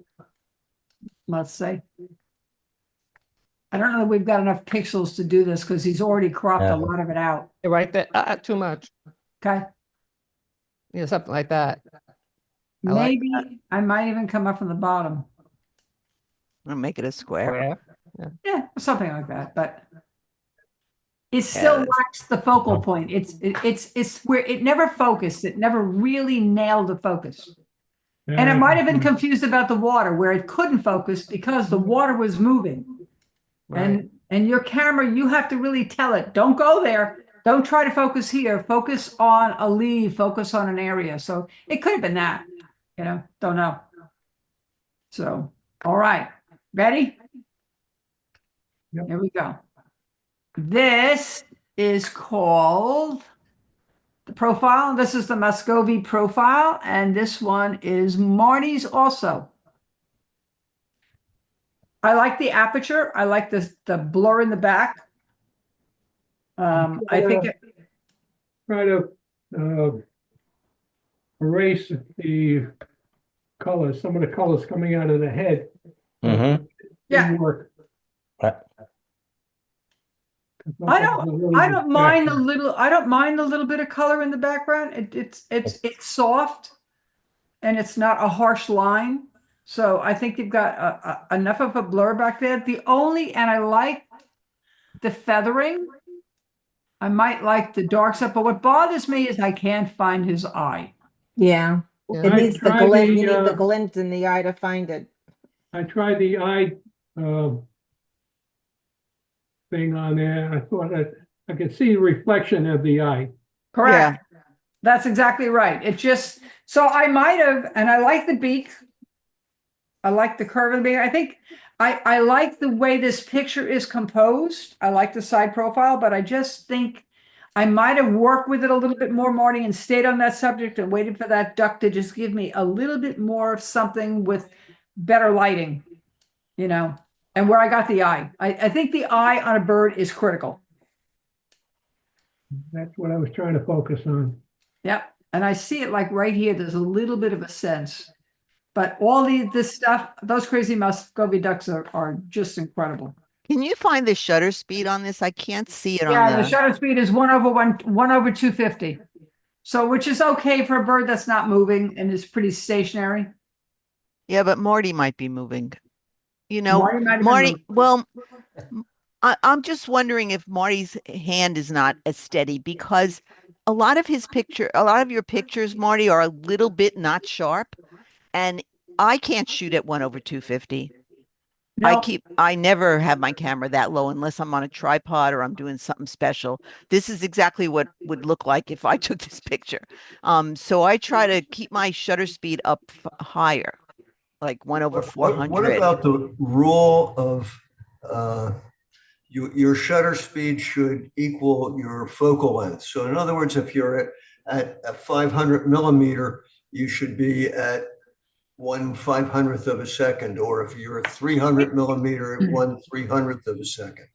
Let's say. I don't know that we've got enough pixels to do this because he's already cropped a lot of it out. Right there, too much. Okay. Yeah, something like that. Maybe I might even come up from the bottom. I'll make it a square. Yeah, something like that. But it still lacks the focal point. It's where it never focused. It never really nailed the focus. And it might have been confused about the water where it couldn't focus because the water was moving. Right. And your camera, you have to really tell it, don't go there. Don't try to focus here. Focus on a leaf, focus on an area. So it could have been that, don't know. So, all right. Ready? Yep. Here we go. This is called the profile. This is the Muscovy profile. And this one is Marty's also. I like the aperture. I like the blur in the back. I think try to erase the colors, some of the colors coming out of the head. Mm-hmm. Yeah. Work. I don't mind the little bit of color in the background. It's soft and it's not a harsh line. So I think you've got enough of a blur back there. And I like the feathering. I might like the dark stuff, but what bothers me is I can't find his eye. Yeah. It needs the glint. You need the glint in the eye to find it. I tried the eye thing on there. I thought that I could see the reflection of the eye. Correct. Yeah. That's exactly right. So I might have, and I like the beak. I like the curve of the beak. I think I like the way this picture is composed. I like the side profile, but I just think I might have worked with it a little bit more, Marty, and stayed on that subject and waited for that duck to just give me a little bit more of something with better lighting, and where I got the eye. I think the eye on a bird is critical. That's what I was trying to focus on. Yep. And I see it like right here. There's a little bit of a sense. But all this stuff, those crazy Muscovy ducks are just incredible. Can you find the shutter speed on this? I can't see it on Yeah, the the. shutter speed is 1/250. So, which is okay for a bird that's not moving and is pretty stationary. Yeah, but Marty might be moving. You know, Marty might have been Marty, moving. well, I'm just wondering if Marty's hand is not as steady because a lot of your pictures, Marty, are a little bit not sharp. And I can't shoot at 1/250. No, I never have my camera that low unless I'm on a tripod or I'm doing something special. This is exactly what would look like if I took this picture. So I try to keep my shutter speed up higher, like 1/400. What about the rule of your shutter speed should equal your focal length? So in other words, if you're at a 500 millimeter, you should be at 1/500th of a second, or if you're a 300 millimeter at 1/300th of a second.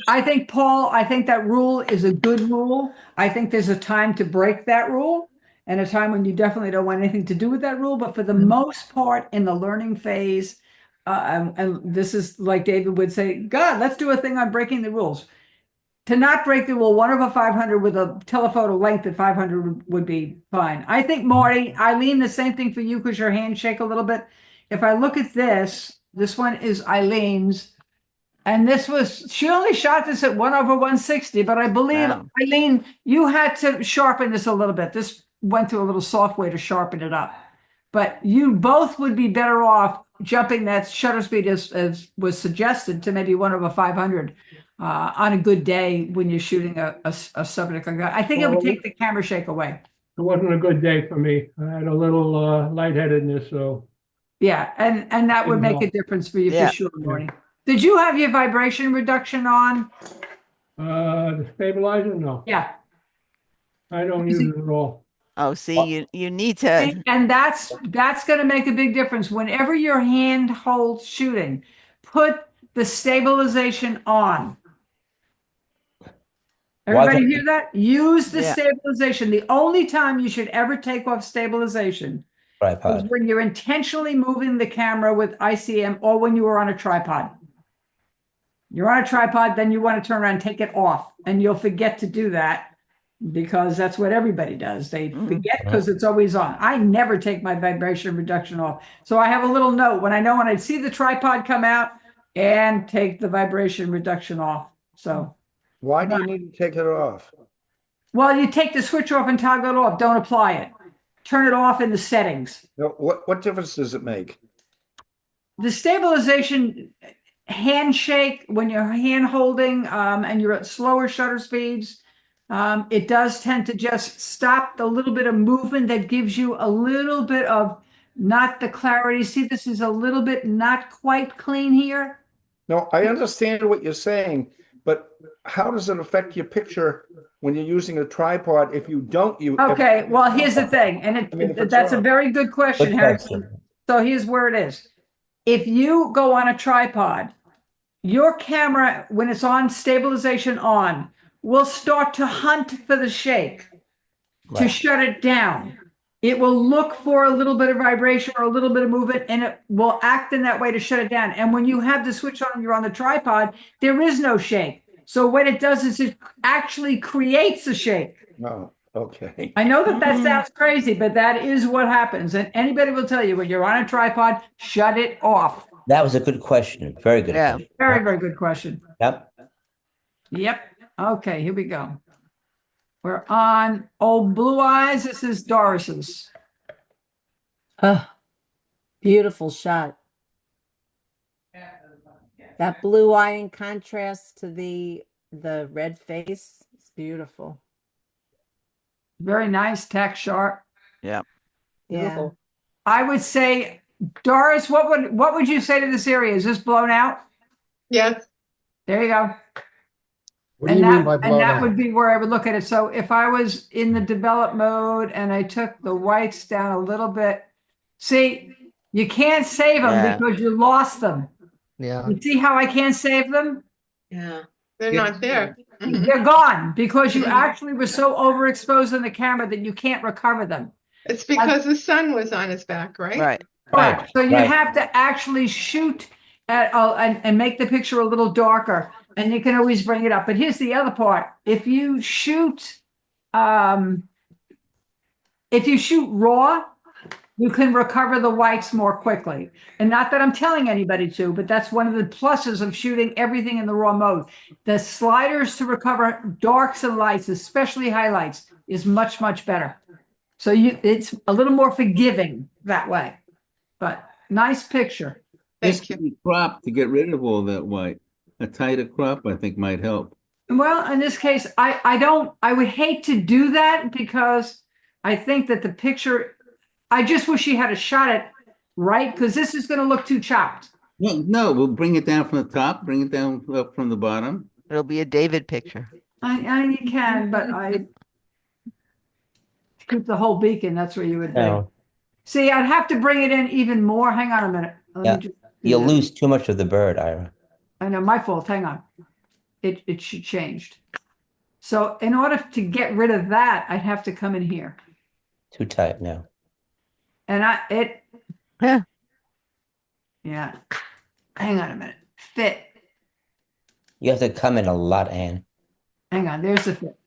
I think, Paul, I think that rule is a good rule. I think there's a time to break that rule and a time when you definitely don't want anything to do with that rule. But for the most part, in the learning phase, and this is like David would say, God, let's do a thing on breaking the rules. To not break the rule, 1/500 with a telephoto length at 500 would be fine. I think, Marty, Eileen, the same thing for you because your hands shake a little bit. If I look at this one is Eileen's. And she only shot this at 1/160, but I believe, Wow. Eileen, you had to sharpen this a little bit. This went through a little soft way to sharpen it up. But you both would be better off jumping that shutter speed as was suggested to maybe 1/500 on a good day when you're shooting a subject like that. I think it would take the camera shake away. It wasn't a good day for me. I had a little lightheadedness, so. Yeah, and that would make a difference for you Yeah. for sure, Marty. Did you have your vibration reduction on? The stabilizer, no, Yeah. I don't use it at all. Oh, see, you need to. And that's going to make a big difference. Whenever your hand holds shooting, put the stabilization on. Everybody hear that? Use the stabilization. The only time you should ever take off stabilization is when you're intentionally moving the camera with ICM or when you are on a tripod. You're on a tripod, then you want to turn around and take it off, and you'll forget to do that because that's what everybody does. They forget because it's always on. I never take my vibration reduction off. So I have a little note when I see the tripod come out and take the vibration reduction off. So why do you need to take it off? Well, you take the switch off and toggle it off. Don't apply it. Turn it off in the settings. What difference does it make? The stabilization handshake when you're hand holding and you're at slower shutter speeds, it does tend to just stop the little bit of movement that gives you a little bit of not the clarity. See, this is a little bit not quite clean here. No, I understand what you're saying, but how does it affect your picture when you're using a tripod if you don't use? Okay, well, here's the thing, and that's a very good question, Harrison. So here's where it is. If you go on a tripod, your camera, when it's on stabilization on, will start to hunt for the shake to shut it down. It will look for a little bit of vibration or a little bit of movement, and it will act in that way to shut it down. And when you have the switch on and you're on the tripod, there is no shake. So what it does is it actually creates a shake. Oh, okay. I know that sounds crazy, but that is what happens. And anybody will tell you when you're on a tripod, shut it off. That was a good question. Very good. Yeah. Question. Very, very good question. Yep. Yep. Okay, here we go. We're on Old Blue Eyes. This is Doris's. Beautiful shot. That blue eye in contrast to the red face. It's beautiful. Very nice, tack sharp. Yeah. Yeah. I would say, Doris, what would you say to this area? Is this blown out? Yes. There you go. What do you mean by blown And that out? would be where I would look at it. So if I was in the develop mode and I took the whites down a little bit, see, you can't save them because you lost them. Yeah. You see how I can't save them? Yeah, they're Yeah. not there. Mhm. They're gone because you actually were so overexposed on the camera that you can't recover them. It's because the sun was on his back, right? Right. Correct. So you right. have to actually shoot at and make the picture a little darker, and you can always bring it up. But here's the other part: if you shoot raw, you can recover the whites more quickly. And not that I'm telling anybody to, but that's one of the pluses of shooting everything in the raw mode. The sliders to recover darks and lights, especially highlights, is much, much better. So it's a little more forgiving that way. But nice picture. This Thank you. can be cropped to get rid of all that white. A tighter crop, I think, might help. Well, in this case, I would hate to do that because I think that the picture, I just wish he had a shot at right, because this is going to look too chopped. No, we'll bring it down from the top, bring it down up from the bottom. It'll be a David picture. You can, but I keep the whole beacon. That's where you would think. No. See, I'd have to bring it in even more. Hang on a minute. Let Yeah. me just do You'll this. lose too much of the bird, Ira. I know, my fault. Hang on. It should changed. So in order to get rid of that, I'd have to come in here. Too tight now. And Yeah. yeah. Hang on a minute. Fit. You have to come in a lot, Anne. Hang on. There's the fit.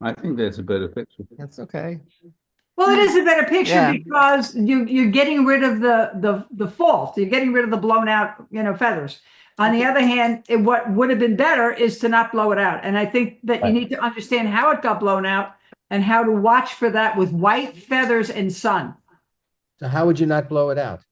I think that's a better picture. That's okay. Well, it is a better picture Yeah. because you're getting rid of the fault. You're getting rid of the blown out, feathers. On the other hand, what would have been better is to not blow it out. And I think that you Right. need to understand how it got blown out and how to watch for that with white feathers and sun. So how would you not blow it out?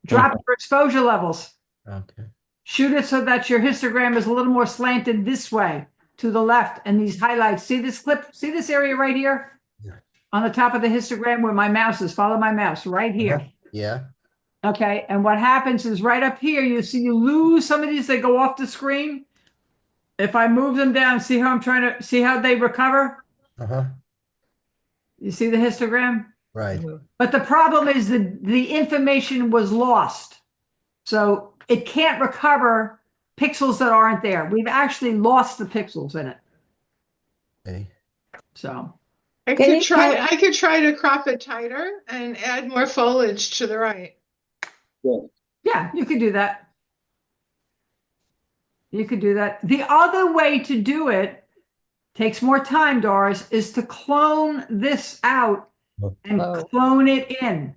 Drop your exposure levels. Okay. Shoot it so that your histogram is a little more slanted this way to the left. And these highlights, see this clip, see this area right here? Yeah. On the top of the histogram where my mouse is, follow my mouse right here. Yeah. Okay, and what happens is right up here, you lose some of these, they go off the screen. If I move them down, see how see how they recover? Uh-huh. You see the histogram? Right. But the problem is the information was lost. So it can't recover pixels that aren't there. We've actually lost the pixels in it. Okay. So I could try to crop it tighter and add more foliage to the right. yeah, you could do that. You could do that. The other way to do it takes more time, Doris, is to clone this out and clone it in.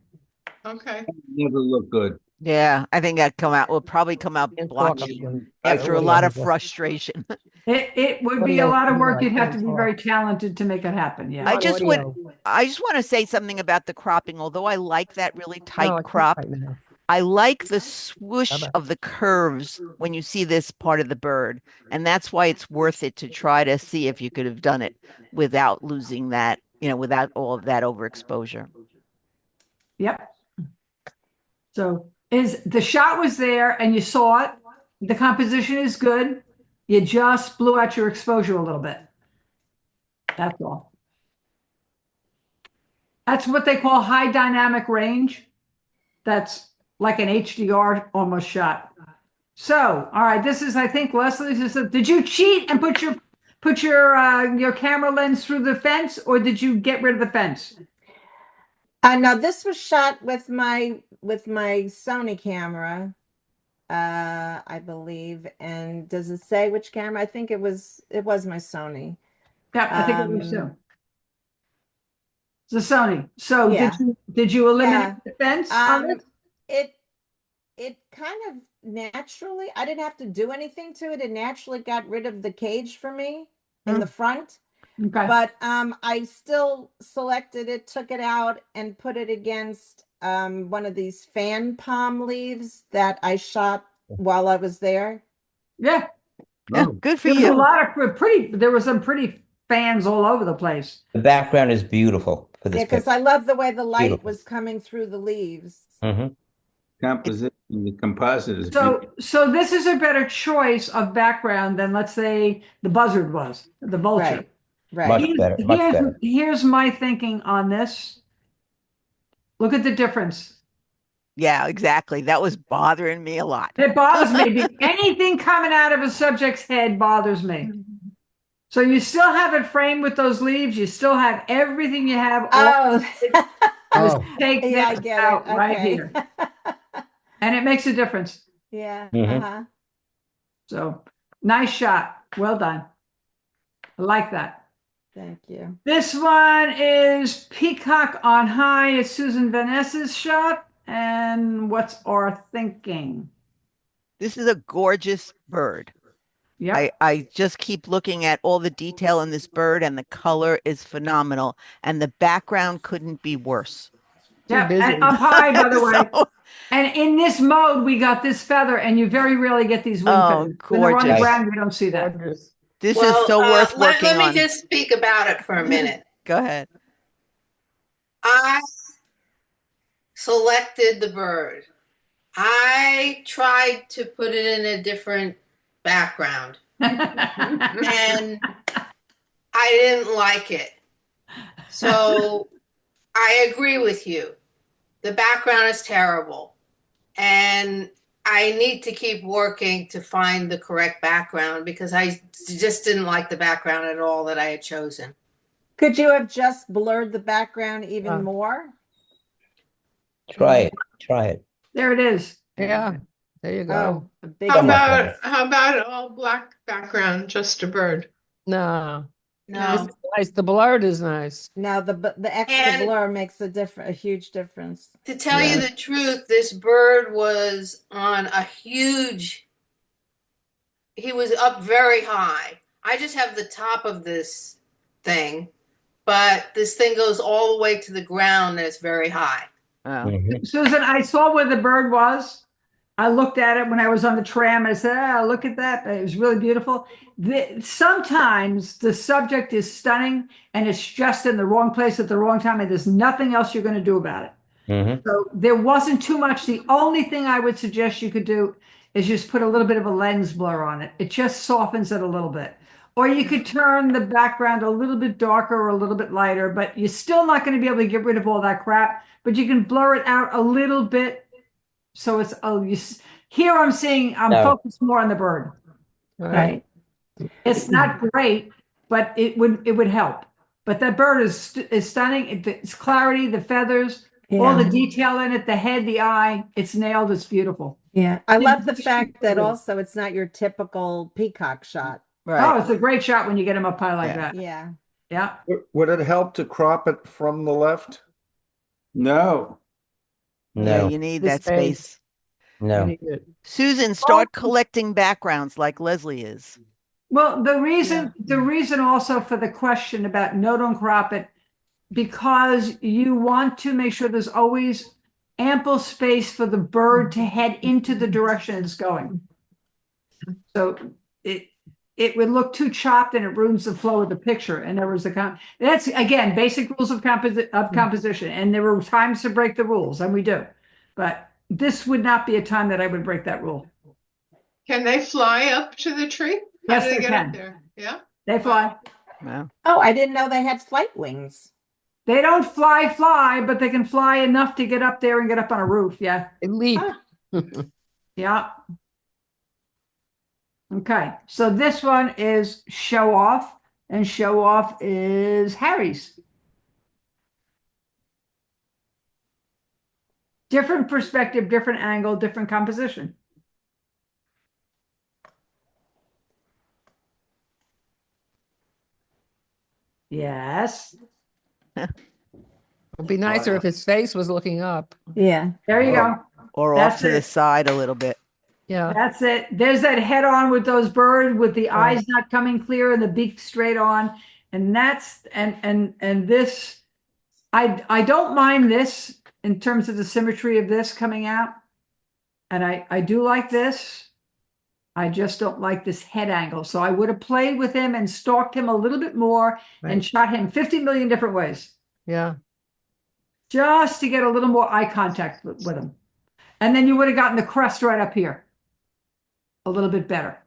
Okay. Never look good. Yeah, I think that will probably come out blotchy after a lot of frustration. It would be a lot of work. You'd have to be very talented to make it happen. Yeah. I just want to say something about the cropping. Although I like that really tight crop, I like the swoosh of the curves when you see this part of the bird. And that's why it's worth it to try to see if you could have done it without losing that, without all of that overexposure. Yep. So the shot was there and you saw it. The composition is good. You just blew out your exposure a little bit. That's all. That's what they call high dynamic range. That's like an HDR almost shot. So, all right, this is, I think, Leslie said, did you cheat and put your camera lens through the fence, or did you get rid of the fence? No, this was shot with my Sony camera, I believe. And does it say which camera? I think it was my Sony. Yeah, I think it was too. It's a Sony. So yeah. did you eliminate the fence on it? It kind of naturally, I didn't have to do anything to it. It naturally got rid of the cage for me in the front. Okay. But I still selected it, took it out, and put it against one of these fan palm leaves that I shot while I was there. Yeah. Yeah, good for There was you. a lot of there were some pretty fans all over the place. The background is beautiful for this Yeah, because picture. I love the way the light Beautiful. was coming through the leaves. Mm-hmm. Composition, the composite is So this is a better choice of background than, let's say, the buzzard was, the vulture. Right. Much better. Much better. Here's my thinking on this. Look at the difference. Yeah, exactly. That was bothering me a lot. It bothers me. Anything coming out of a subject's head bothers me. So you still have it framed with those leaves. You still have everything you have. Oh, Oh, Take yeah, I this get out it. right Okay. here. And it makes a difference. Yeah. Mhm. Uh-huh. So nice shot. Well done. I like that. Thank you. This one is Peacock on High. It's Susan Vanessa's shot. And what's our thinking? This is a gorgeous bird. Yep. I just keep looking at all the detail in this bird, and the color is phenomenal. And the background couldn't be worse. Yep. busy. And up high, by the way. So, And in this mode, we got this feather, and you very rarely get these wing oh, feathers. When they're on the gorgeous. ground, you don't see that. Gorgeous. This Well, is so worth let working me on. just speak about it for a minute. Go ahead. I selected the bird. I tried to put it in a different background, and I didn't like it. So I agree with you. The background is terrible, and I need to keep working to find the correct background because I just didn't like the background at all that I had chosen. Could you have just blurred the background even Oh. more? Try it. Try it. There it is. Yeah, there you go. Oh, a big How Come on, about how about all black background, just a bird? No, No. this is nice. The blurred is nice. Now the extra And- blur makes a huge difference. To tell you the truth, this bird was on a huge, he was up very high. I just have the top of this thing, but this thing goes all the way to the ground and it's very high. Oh. Mhm. Susan, I saw where the bird was. I looked at it when I was on the tram and I said, "Ah, look at that. It was really beautiful." Sometimes the subject is stunning and it's just in the wrong place at the wrong time, and there's nothing else you're going to do about it. Mhm. So there wasn't too much. The only thing I would suggest you could do is just put a little bit of a lens blur on it. It just softens it a little bit. Or you could turn the background a little bit darker or a little bit lighter, but you're still not going to be able to get rid of all that crap. But you can blur it out a little bit. So it's, here I'm seeing, I'm No. focused more on the bird. Right. It's not great, but it would help. But that bird is stunning. It's clarity, the feathers, all the detail in it, the head, the eye. It's nailed. It's beautiful. Yeah. I love the fact that also it's not your typical peacock shot. Right. Oh, it's a great shot when you get them up high like Yeah. that. Yeah. Yeah. Would it help to crop it from the left? No. Yeah, No. you need The that space. space. No. Susan, start collecting backgrounds like Leslie is. Well, the reason also for the question about no, don't crop it, because you want to make sure there's always ample space for the bird to head into the direction it's going. So it would look too chopped and it ruins the flow of the picture. And there was that's again basic rules of composition, and there were times to break the rules, and we do. But this would not be a time that I would break that rule. Can they fly up to the tree? How Yes, do they they get can. up there? Yeah. They fly. Wow. Oh, I didn't know they had flight wings. They don't fly, but they can fly enough to get up there and get up on a roof. Yeah. They leap. Yeah. Okay. So this one is show off, and show off is Harry's. Different perspective, different angle, different composition. Yes. It'd be nicer if his face was looking up. Yeah. There you go. Or That's off to the it. side a little bit. Yeah. That's it. There's that head on with those birds with the eyes not coming clear and the beak straight on. And that's and this I don't mind this in terms of the symmetry of this coming out. And I do like this. I just don't like this head angle. So I would have played with him and stalked him a little bit more and Right. shot him 50 million different ways, Yeah. just to get a little more eye contact with him. And then you would have gotten the crest right up here a little bit better.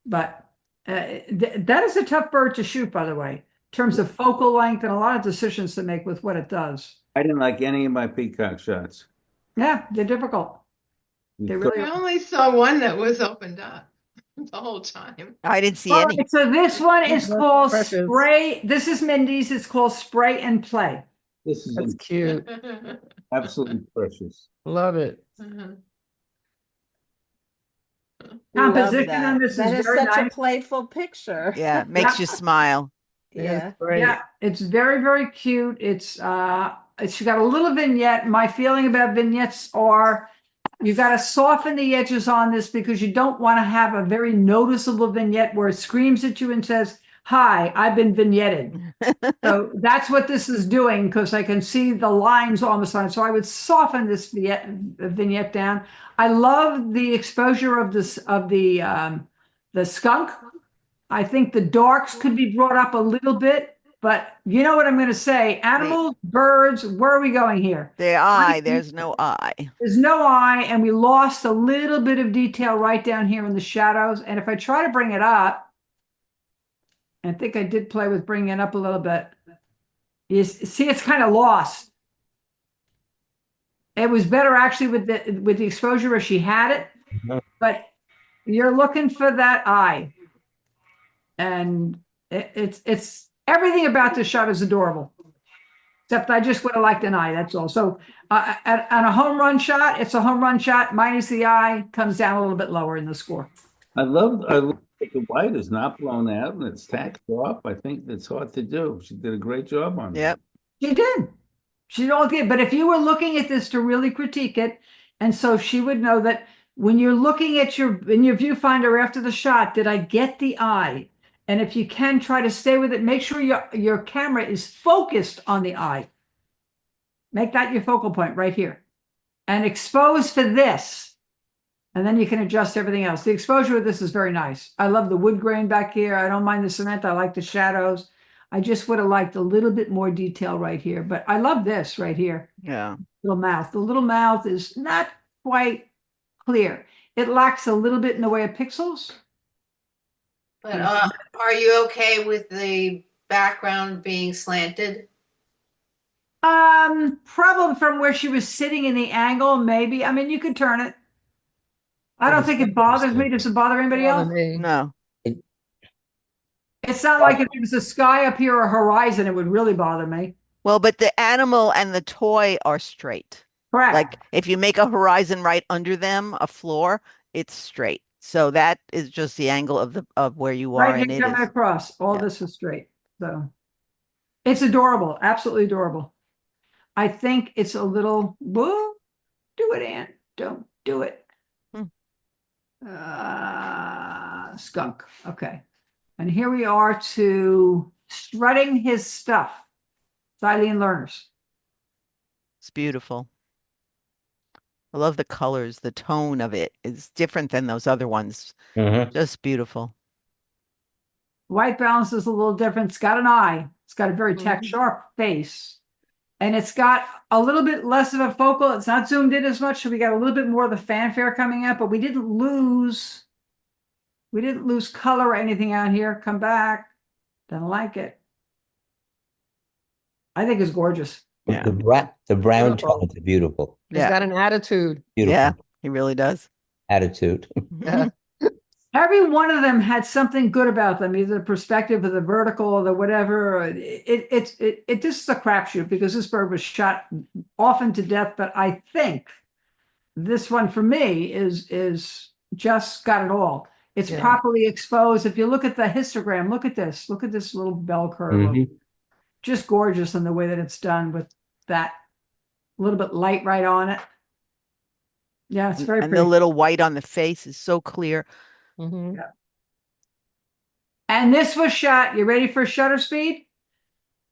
But that is a tough bird to shoot, by the way, in terms of focal length and a lot of decisions to make with what it does. I didn't like any of my peacock shots. Yeah, they're difficult. They really I are. only saw one that was opened up the whole time. I didn't see All any. right, so this one is That's called precious. Spray. This is Mindy's. It's called Spray and Play. This is That's cute. absolutely precious. Love it. Love Composition on that. this is That is very such a nice. playful picture. Yeah, makes you smile. Yeah. That's great. Yeah, it's very, very cute. It's got a little vignette. My feeling about vignettes are you got to soften the edges on this because you don't want to have a very noticeable vignette where it screams at you and says, "Hi, I've been vignetted." So that's what this is doing because I can see the lines almost on it. So I would soften this vignette down. I love the exposure of this of the skunk. I think the darks could be brought up a little bit, but you know what I'm going to say? Animals, birds, where are we going here? The eye, there's no eye. There's no eye, and we lost a little bit of detail right down here in the shadows. And if I try to bring it up, I think I did play with bringing it up a little bit. You see, it's kind of lost. It was better actually with the exposure where she had it, but you're looking for that eye. And it's everything about this shot is adorable, except I just would have liked an eye. That's all. So on a home run shot, it's a home run shot minus the eye comes down a little bit lower in the score. I love that the white is not blown out and it's tacked off. I think that's hard to do. She did a great job on Yep. She did. She all did. But if you were looking at this to really critique it, and so she would know that when you're looking at your viewfinder after the shot, did I get the eye? And if you can, try to stay with it. Make sure your camera is focused on the eye. Make that your focal point right here. And expose for this. And then you can adjust everything else. The exposure of this is very nice. I love the wood grain back here. I don't mind the cement. I like the shadows. I just would have liked a little bit more detail right here. But I love this right here. Yeah. Little mouth. The little mouth is not quite clear. It lacks a little bit in the way of pixels. But are you okay with the background being slanted? Probably from where she was sitting in the angle, maybe. I mean, you could turn it. I don't think it bothers me. Does it bother anybody else? No. It's not like if it was a sky up here or horizon, it would really bother me. Well, but the animal and the toy are straight. Correct. Like if you make a horizon right under them, a floor, it's straight. So that is just the angle of where you are, Right and here it coming is. across. All this is straight. So it's adorable. Absolutely adorable. I think it's a little, whoa, do it, Ann. Don't do it. Skunk. Okay. And here we are to strutting his stuff. Eileen Learners. It's beautiful. I love the colors. The tone of it is different than those other ones. Just beautiful. White balance is a little different. It's got an eye. It's got a very tack sharp face. And it's got a little bit less of a focal. It's not zoomed in as much. So we got a little bit more of the fanfare coming up, but we didn't lose color or anything out here. Come back. Don't like it. I think it's gorgeous. Yeah. The brown Beautiful. tones are beautiful. He's got an attitude. Beautiful. Yeah, he really does. Attitude. Yeah. Every one of them had something good about them, either the perspective or the vertical or the whatever. It this is a crapshoot because this bird was shot often to death, but I think this one for me is just got it all. It's properly exposed. If you look at the histogram, look at this little bell curve. Just gorgeous in the way that it's done with that little bit light right on it. Yeah, it's very And pretty. the little white on the face is so clear. Yeah. And this was shot, you ready for shutter speed?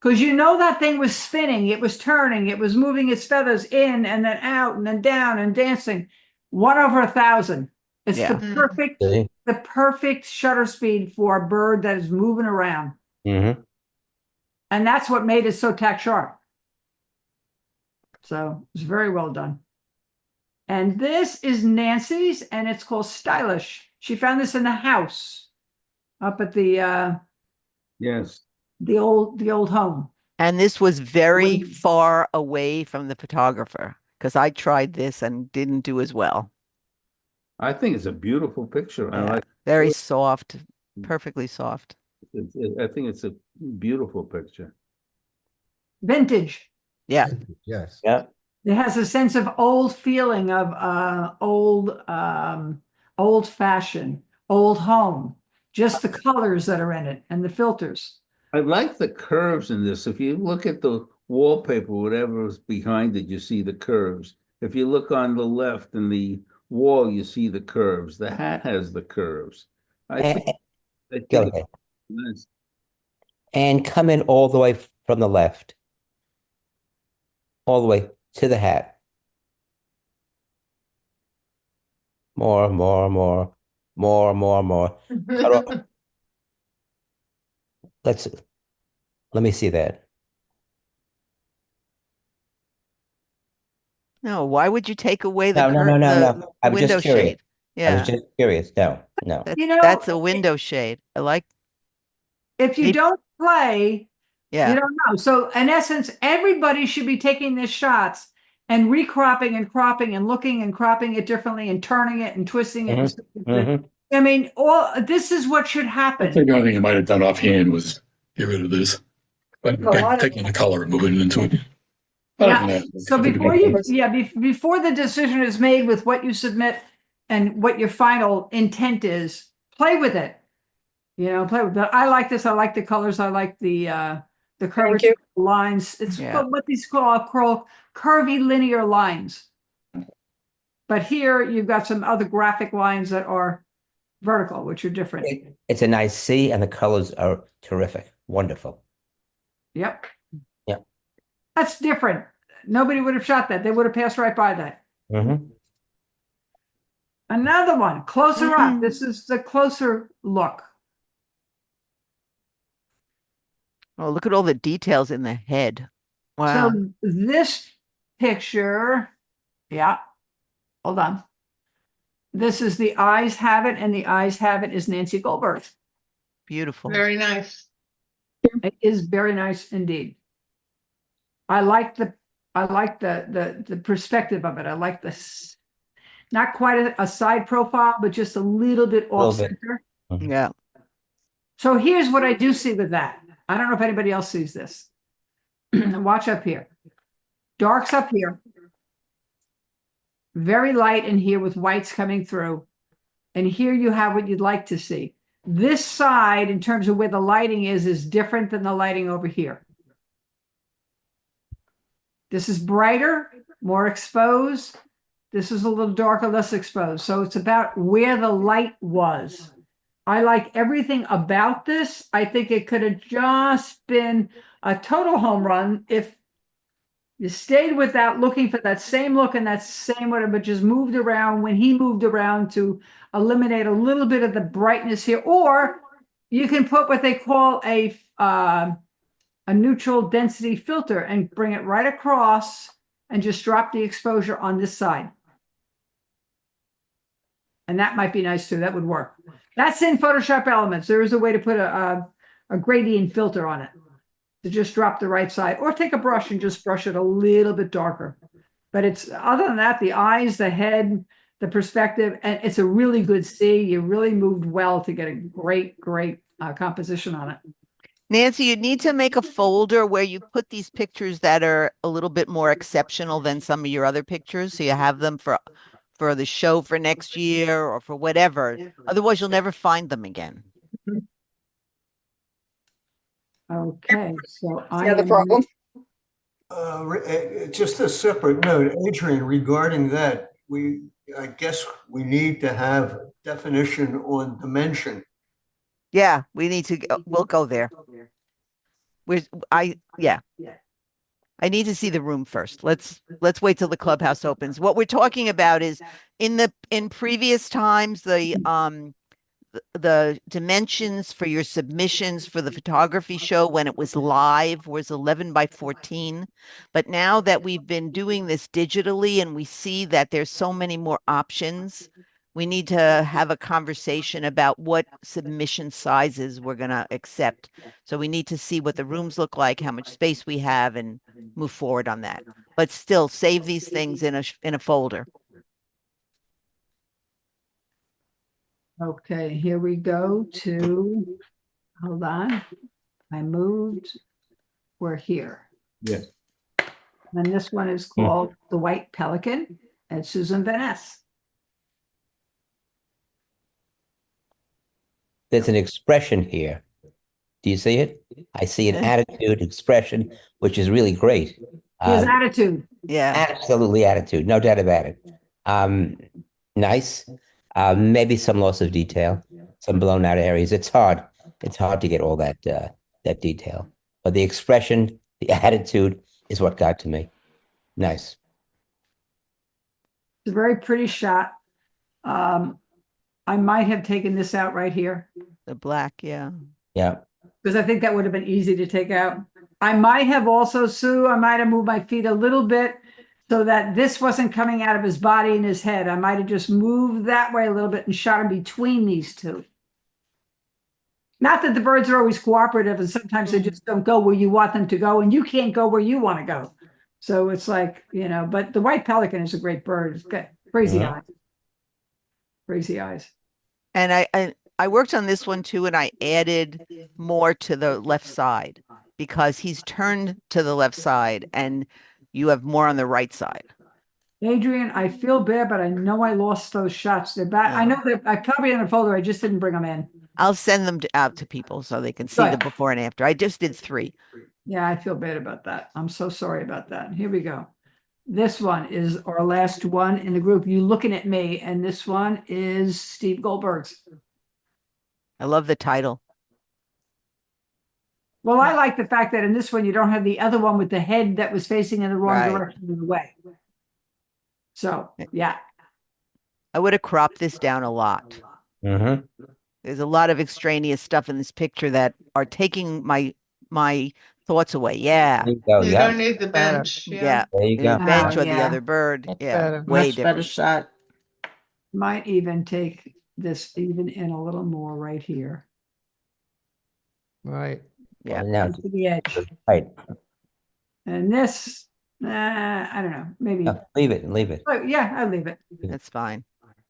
Because you know that thing was spinning, it was turning, it was moving its feathers in and then out and then down and dancing. 1/1000. It's the perfect shutter speed for a bird that is moving around. And that's what made it so tack sharp. So it's very well done. And this is Nancy's, and it's called Stylish. She found this in the house up at the the old home. And this was very far away from the photographer because I tried this and didn't do as well. I think it's a beautiful picture. I Yeah, like very soft, perfectly soft. I think it's a beautiful picture. Vintage. Yeah. Yes. Yeah. It has a sense of old feeling of old fashioned, old home. Just the colors that are in it and the filters. I like the curves in this. If you look at the wallpaper, whatever is behind it, you see the curves. If you look on the left in the wall, you see the curves. The hat has the curves. I think Go it's ahead. nice. And come in all the way from the left, all the way to the hat. More, more, more, more, more, more. Cut off. Let me see that. No, why would you take away No, no, no, no, the no. I was window just curious. shade? I was Yeah, just curious. No, no. You know, that's a window shade. I like. if you Maybe- don't play, you Yeah, don't know. So in essence, everybody should be taking these shots and recropping and cropping and looking and cropping it differently and turning it and twisting it. I mean, all this is what should I happen. think the only thing you might have done offhand was get rid of this, but Well, by taking the color and moving it into it. Other than Yeah. that, So I think before it- before the decision is made with what you submit and what your final intent is, play with it. You know, play with it. I like this. I like the colors. I like the curvature lines. It's Yeah. what these call curvy linear lines. But here you've got some other graphic lines that are vertical, which are different. It's a nice C, and the colors are terrific. Wonderful. Yep. Yeah. That's different. Nobody would have shot that. They would have passed right by that. Mm-hmm. Another one, closer up. This is the closer look. Oh, look at all the details in the head. Wow. So this picture, yeah, hold on. This is the eyes have it, and the eyes have it is Nancy Goldberg. Beautiful. Very nice. It is very nice indeed. I like the perspective of it. I like this, not quite a side profile, but just a little bit off Little bit. center. Yeah. So here's what I do see with that. I don't know if anybody else sees this. Watch up here. Darks up here. Very light in here with whites coming through. And here you have what you'd like to see. This side, in terms of where the lighting is different than the lighting over here. This is brighter, more exposed. This is a little darker, less exposed. So it's about where the light was. I like everything about this. I think it could have just been a total home run if you stayed with that, looking for that same look and that same whatever, but just moved around when he moved around to eliminate a little bit of the brightness here. Or you can put what they call a neutral density filter and bring it right across and just drop the exposure on this side. And that might be nice too. That would work. That's in Photoshop Elements. There is a way to put a gradient filter on it to just drop the right side, or take a brush and just brush it a little bit darker. But it's other than that, the eyes, the head, the perspective, and it's a really good C. You really moved well to get a great composition on it. Nancy, you need to make a folder where you put these pictures that are a little bit more exceptional than some of your other pictures. So you have them for the show for next year or for whatever. Otherwise, you'll never find them again. Okay, so I Yeah, the am problem. Just a separate note, Adrian, regarding that, I guess we need to have definition on dimension. Yeah, we need to we'll go there. Yeah. I need to see the room first. Let's wait till the clubhouse opens. What we're talking about is in previous times, the dimensions for your submissions for the photography show when it was live was 11 by 14. But now that we've been doing this digitally and we see that there's so many more options, we need to have a conversation about what submission sizes we're going to accept. So we need to see what the rooms look like, how much space we have, and move forward on that. But still, save these things in a folder. Okay, here we go to, hold on. I moved, we're here. Yes. And this one is called The White Pelican and Susan Van Ness. There's an expression here. Do you see it? I see an attitude expression, which is really great. His attitude. Yeah. Absolutely attitude, no doubt about it. Nice. Maybe some loss of detail, some blown out areas. It's hard. It's hard to get all that detail. But the expression, the attitude is what got to me. Nice. It's a very pretty shot. I might have taken this out right here. The black, yeah. Yeah. Because I think that would have been easy to take out. I might have also, Sue, I might have moved my feet a little bit so that this wasn't coming out of his body and his head. I might have just moved that way a little bit and shot him between these two. Not that the birds are always cooperative and sometimes they just don't go where you want them to go and you can't go where you want to go. So it's like, you know, but the white pelican is a great bird. It's got crazy eyes. Crazy eyes. And I worked on this one too, and I added more to the left side because he's turned to the left side and you have more on the right side. Adrian, I feel bad, but I know I lost those shots. They're back. I know that I probably in a folder. I just didn't bring them in. I'll send them out to people so they can see the before and after. I just did 3. Yeah, I feel bad about that. I'm so sorry about that. Here we go. This one is our last one in the group. You looking at me, and this one is Steve Goldberg's. I love the title. Well, I like the fact that in this one, you don't have the other one with the head that was facing in the wrong direction of the way. So, yeah. I would have cropped this down a lot. There's a lot of extraneous stuff in this picture that are taking my thoughts away. Yeah. You don't need the bench. Yeah. There you go. The bench or the other bird. Way Much better shot. Might even take this even in a little more right here. Right. Yeah. Now, To the edge. right. And this, I don't know, maybe. Leave it. Leave it. Oh, yeah, I'll leave it. That's fine.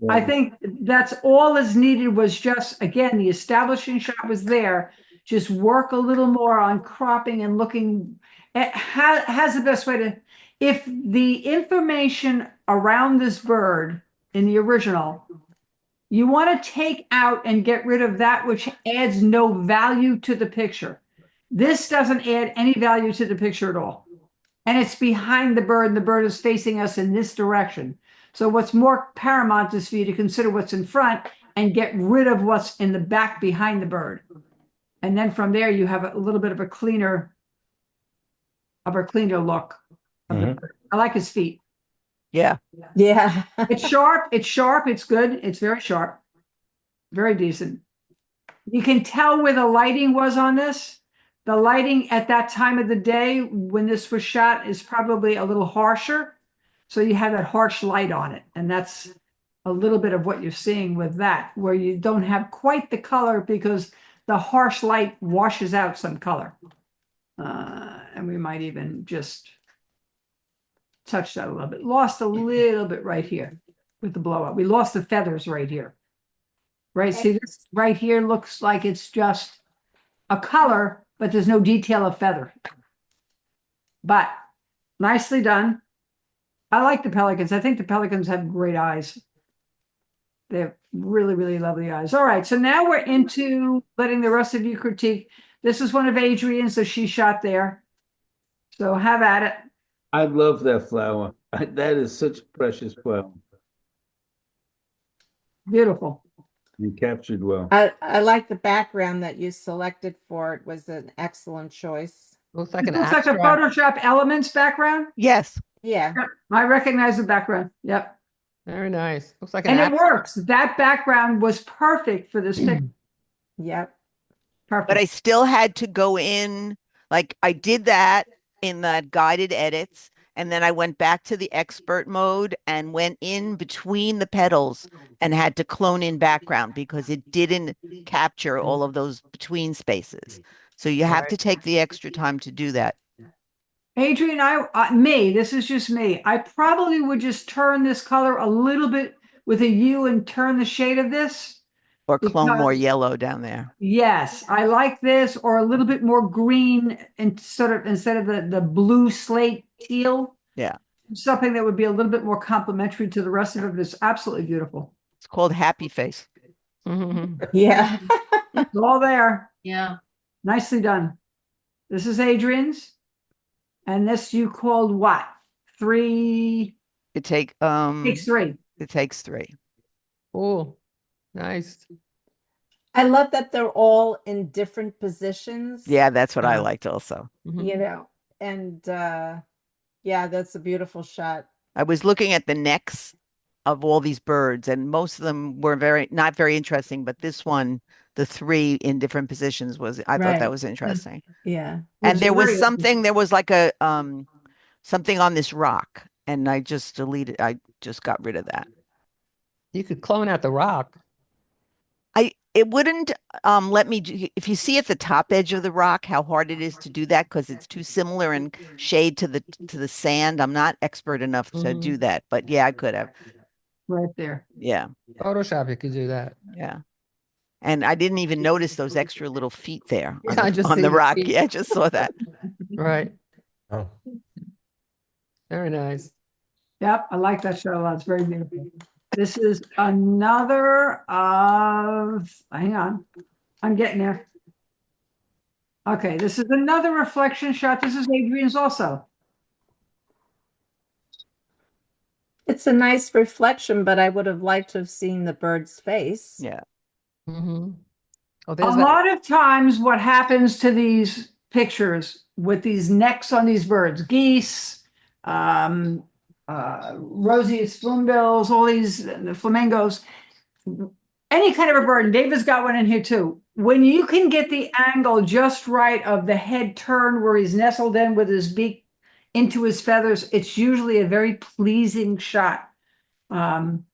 I think that's all is needed was just, again, the establishing shot was there. Just work a little more on cropping and looking at has the best way to, if the information around this bird in the original, you want to take out and get rid of that which adds no value to the picture. This doesn't add any value to the picture at all. And it's behind the bird, and the bird is facing us in this direction. So what's more paramount is for you to consider what's in front and get rid of what's in the back behind the bird. And then from there, you have a little bit of a cleaner look. Of the bird. I like his feet. Yeah. Yeah. It's sharp. It's sharp. It's good. It's very sharp. Very decent. You can tell where the lighting was on this. The lighting at that time of the day when this was shot is probably a little harsher. So you have that harsh light on it. And that's a little bit of what you're seeing with that, where you don't have quite the color because the harsh light washes out some color. And we might even just touch that a little bit. Lost a little bit right here with the blow up. We lost the feathers right here. Right? See, this right here looks like it's just a color, but there's no detail of feather. But nicely done. I like the pelicans. I think the pelicans have great eyes. They have really, really lovely eyes. All right, so now we're into letting the rest of you critique. This is one of Adrian's that she shot there. So have at it. I love that flower. That is such a precious flower. Beautiful. You captured well. I like the background that you selected for it. Was an excellent choice. Looks like It an looks like a abstract. Photoshop Elements background. Yes. Yeah. Yep, I recognize the background. Yep. Very nice. Looks like an And it abstract. works. That background was perfect for this picture. Yep. Perfect. But I still had to go in, like I did that in the guided edits, And then I went back to the expert mode and went in between the petals and had to clone in background because it didn't capture all of those between spaces. So you have to take the extra time to do that. Adrian, this is just me. I probably would just turn this color a little bit with a U and turn the shade of this. Or clone more because- yellow down there. Yes, I like this, or a little bit more green and instead of the blue slate teal. Yeah. Something that would be a little bit more complementary to the rest of it is absolutely beautiful. It's called Happy Face. Yeah. It's all there. Yeah. Nicely done. This is Adrian's. And this you called what? 3? It takes 3. It takes 3. Oh, nice. I love that they're all in different positions. Yeah, that's what I liked also. You know, and yeah, that's a beautiful shot. I was looking at the necks of all these birds, and most of them were not very interesting, but this one, the 3 in different positions I thought that was interesting. Yeah. And there was like a something on this rock, and I just got rid of that. You could clone out the rock. It wouldn't let me if you see at the top edge of the rock how hard it is to do that because it's too similar in shade to the sand. I'm not expert enough to do that, but yeah, I could have. Right there. Yeah. Photoshop, you could do that. Yeah. And I didn't even notice those extra little feet there on the rock. Yeah, I just saw that. Right. Oh. Very nice. Yep, I like that shot a lot. It's very beautiful. This is another hang on, I'm getting there. Okay, this is another reflection shot. This is Adrian's also. It's a nice reflection, but I would have liked to have seen the bird's face. Yeah. Oh, A lot of times what happens to these pictures with these necks on these birds, geese, roseate spoonbills, all these the flamingos, any kind of a bird, and David's got one in here too. When you can get the angle just right of the head turn where he's nestled in with his beak into his feathers, it's usually a very pleasing shot.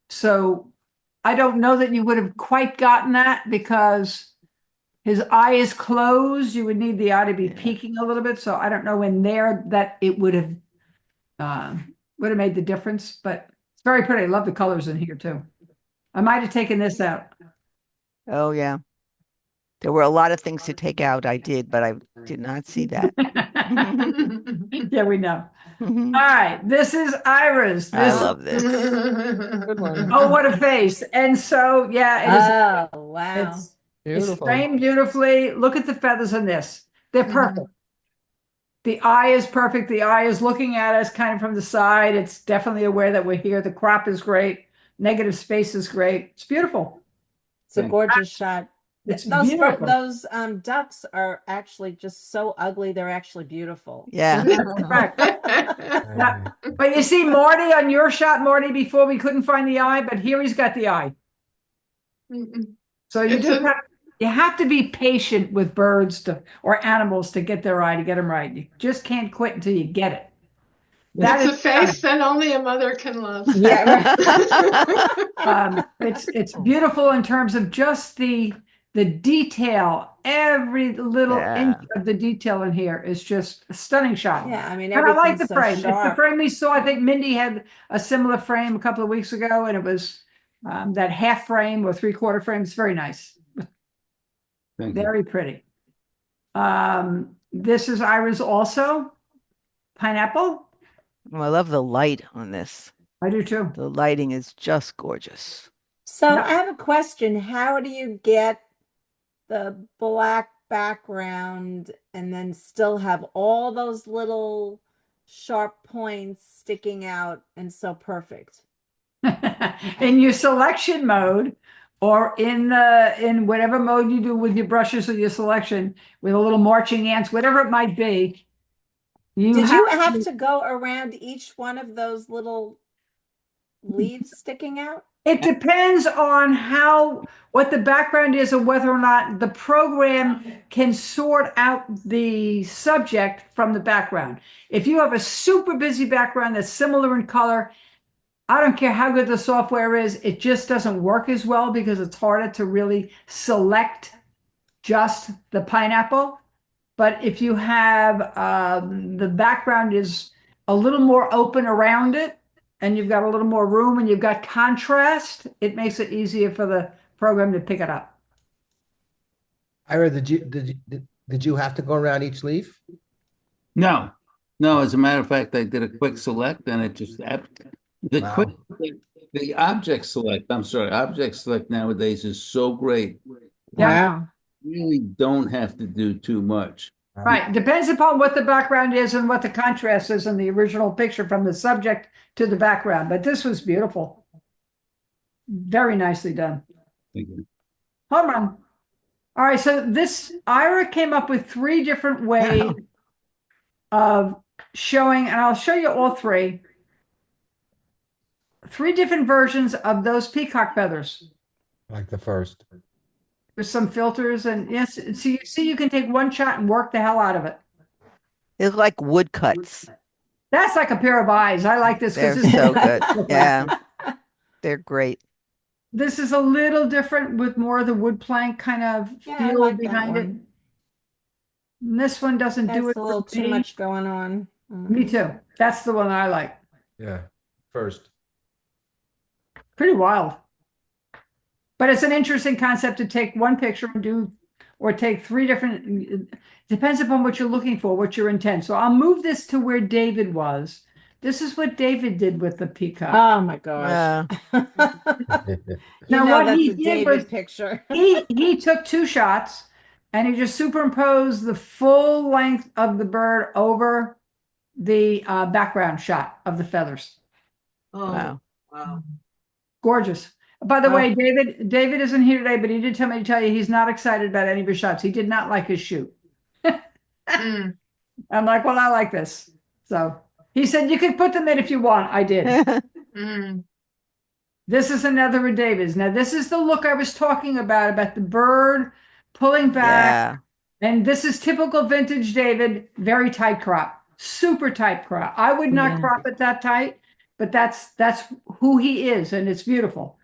So I don't know that you would have quite gotten that because his eye is closed. You would need the eye to be peeking a little bit. So I don't know in there that it would have made the difference, but it's very pretty. I love the colors in here too. I might have taken this out. Oh yeah. There were a lot of things to take out. I did, but I did not see that. Yeah, we know. All right, this is Ira's. I love this. Good one. Oh, what a face. And so, yeah, Oh, wow. it's Beautiful. framed beautifully. Look at the feathers in this. They're perfect. The eye is perfect. The eye is looking at us kind of from the side. It's definitely aware that we're here. The crop is great. Negative space is great. It's beautiful. It's a gorgeous shot. It's Those beautiful. those ducks are actually just so ugly. They're actually beautiful. Yeah. Correct. Yeah. But you see Marty on your shot, Marty, before we couldn't find the eye, but here he's got the eye. So you have to be patient with birds or animals to get their eye, to get them right. You just can't quit until you get it. That's a face that only a mother can love. Yeah. It's beautiful in terms of just the detail. Every little inch of the detail in here is just a stunning shot. Yeah, I mean, and I like the everything's so frame. It's the sharp. frame we saw. I think Mindy had a similar frame a couple of weeks ago, and it was that half frame or 3/4 frame. It's very nice. Thank you. Very pretty. This is Ira's also. Pineapple. Oh, I love the light on this. I do too. The lighting is just gorgeous. So I have a question. How do you get the black background and then still have all those little sharp points sticking out and so perfect? In your selection mode, or in whatever mode you do with your brushes or your selection, with a little marching ants, whatever it might be. Did you have to go around each one of those little leaves sticking out? It depends on what the background is and whether or not the program can sort out the subject from the background. If you have a super busy background that's similar in color, I don't care how good the software is, it just doesn't work as well because it's harder to really select just the pineapple. But if you have the background is a little more open around it, and you've got a little more room and you've got contrast, it makes it easier for the program to pick it up. Ira, did you have to go around each leaf? No, no. As a matter of fact, I did a quick select, and it just Wow. the object select. I'm sorry, object select nowadays is so great. Wow. You really don't have to do too much. Right. Depends upon what the background is and what the contrast is in the original picture from the subject to the background. But this was beautiful. Very nicely done. Thank you. Hold on. All right. So Ira came up with 3 different ways of showing, and I'll show you all 3. 3 different versions of those peacock feathers. Like the first. With some filters and yes, so you can take one shot and work the hell out of it. They look like woodcuts. That's like a pair of eyes. I like this They're because so good. Yeah, they're great. this is a little different with more of the wood plank kind of Yeah, I feel like that behind it. one. And this one doesn't do That's it a little for too me. much going on. Me too. That's the one I like. Yeah, first. Pretty wild. But it's an interesting concept to take one picture and do, or take 3 different, depends upon what you're looking for, what your intent. So I'll move this to where David was. This is what David did with the peacock. Oh my gosh. Now what that's he a did David was picture. he took 2 shots and he just superimposed the full length of the bird over the background shot of the feathers. Oh, wow. Gorgeous. By the way, David isn't here today, but he did tell me to tell you he's not excited about any of his shots. He did not like his shoot. I'm like, well, I like this. So he said, you could put them in if you want. I did. This is another of David's. Now, this is the look I was talking about the bird pulling back. Yeah. And this is typical vintage David, very tight crop, super tight crop. I would not crop it that tight, but that's who he is, and it's beautiful.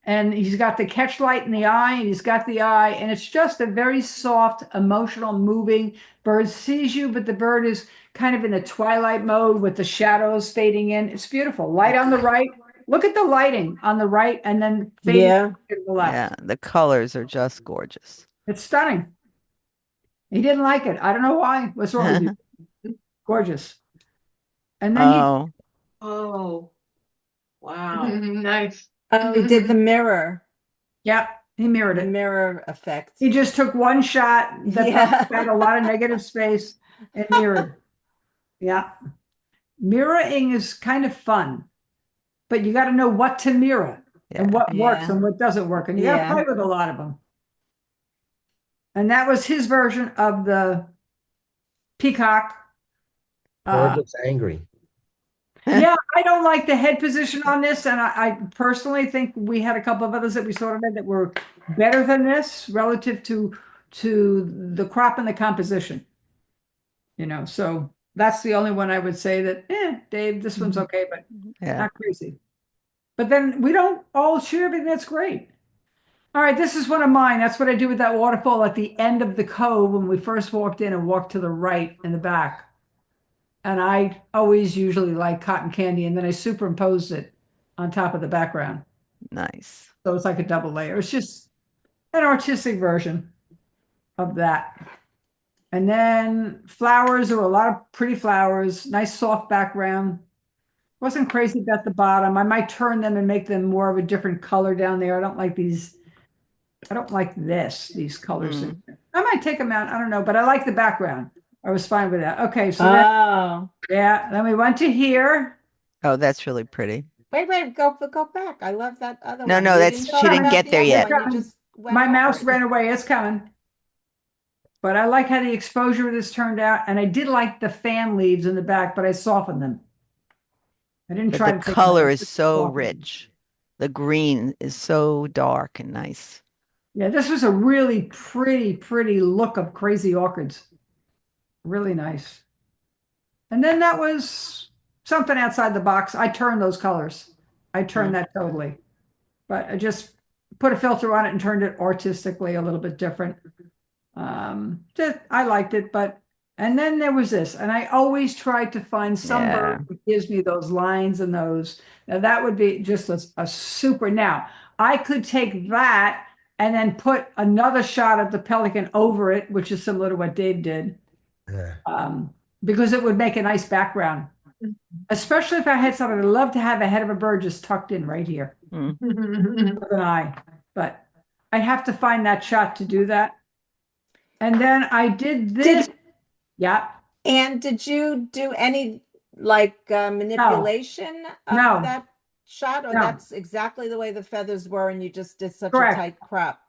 And he's got the catch light in the eye, and he's got the eye, and it's just a very soft, emotional, moving. Bird sees you, but the bird is kind of in a twilight mode with the shadows fading in. It's beautiful. Light on the right. Look at the lighting on the right, and then fading to the left. Yeah, the colors are just gorgeous. It's stunning. He didn't like it. I don't know why. What's wrong with you? Gorgeous. And then Oh, wow. Nice. Oh, he did the mirror. Yeah, he mirrored it. The mirror effect. He just took one shot that had a lot of negative space and mirrored. Yeah. Mirroring is kind of fun, but you got to know what to mirror and what works and what doesn't work. And you got to play with a lot of them. And that was his version of the peacock. Bird looks angry. Yeah, I don't like the head position on this, and I personally think we had a couple of others that we sort of had that were better than this relative to the crop and the composition. You know, so that's the only one I would say that, Dave, this one's okay, but not crazy. But then we don't all share everything. That's great. All right, this is one of mine. That's what I do with that waterfall at the end of the cove when we first walked in and walked to the right in the back. And I always usually like cotton candy, and then I superimposed it on top of the background. Nice. So it's like a double layer. It's just an artistic version of that. And then flowers, there were a lot of pretty flowers, nice soft background. Wasn't crazy about the bottom. I might turn them and make them more of a different color down there. I don't like these. I don't like these colors. I might take them out. I don't know, but I like the background. I was fine with that. Okay, so then we went to here. Oh, that's really pretty. Wait, go back. I love that other No, one. no, she didn't get there yet. My mouse ran away. It's coming. But I like how the exposure of this turned out, and I did like the fan leaves in the back, but I softened them. I didn't But try the to take color photos. is so rich. The green is so dark and nice. Yeah, this was a really pretty look of crazy orchids. Really nice. And then that was something outside the box. I turned those colors. I turned that totally. But I just put a filter on it and turned it artistically a little bit different. I liked it, but and then there was this, and I always tried to find some bird that gives me those lines and those. Now that would be just a super. Now I could take that and then put another shot of the pelican over it, which is similar to what Dave did, because it would make a nice background. Especially if I had something, I'd love to have a head of a bird just tucked in right here with an eye. But I have to find that shot to do that. And then I did this. Yeah. And did you do any like manipulation of No. that shot, or No. that's exactly the way the feathers were, and you just did such Correct. a tight crop?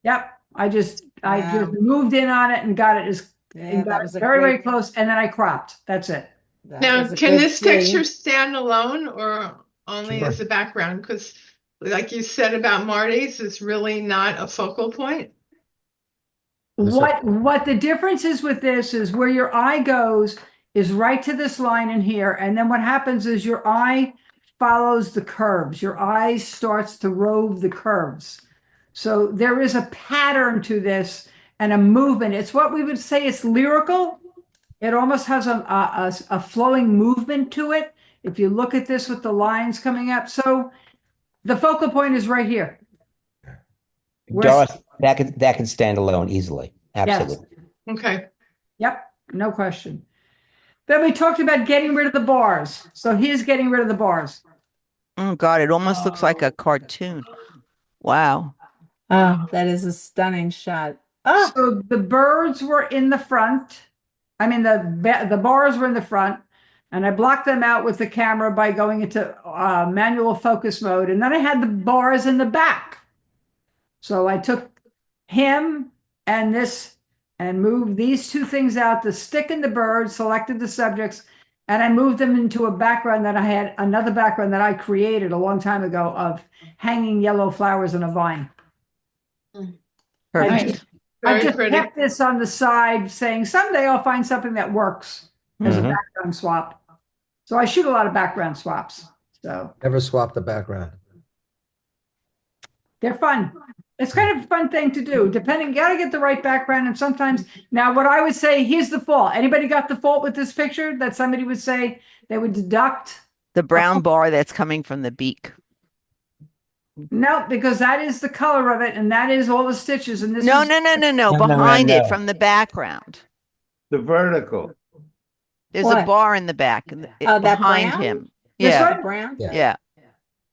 Yep. I just moved in on it and got it as that was a very, great- very close, and then I cropped. That's it. Now, can this picture stand alone or only Sure. as a background? Because, like you said about Marty's, it's really not a focal point. What the difference is with this is where your eye goes is right to this line in here, and then what happens is your eye follows the curves. Your eye starts to rove the curves. So there is a pattern to this and a movement. It's what we would say it's lyrical. It almost has a flowing movement to it. If you look at this with the lines coming up. So the focal point is right here. Doris, that can stand alone easily. Absolutely. Yes. Okay. Yep, no question. Then we talked about getting rid of the bars. So here's getting rid of the bars. Oh God, it almost looks like a cartoon. Wow. Oh, that is a stunning shot. So the birds were in the front. I mean, the bars were in the front, and I blocked them out with the camera by going into manual focus mode. And then I had the bars in the back. So I took him and this and moved these two things out, the stick and the bird, selected the subjects, and I moved them into a background that I had, another background that I created a long time ago of hanging yellow flowers in a vine. Perfect. I just kept this on the side saying someday I'll find something that works as a background swap. So I shoot a lot of background swaps. So Never swap the background. they're fun. It's kind of a fun thing to do, depending, you gotta get the right background. And sometimes, now what I would say, here's the fault. Anybody got the fault with this picture that somebody would say they would deduct? The brown bar that's coming from the beak. No, because that is the color of it, and that is all the stitches. And this No, is, no. Behind it from the background. The vertical. There's a bar in the back that behind brown? him. This Yeah. one? Brown? Yeah.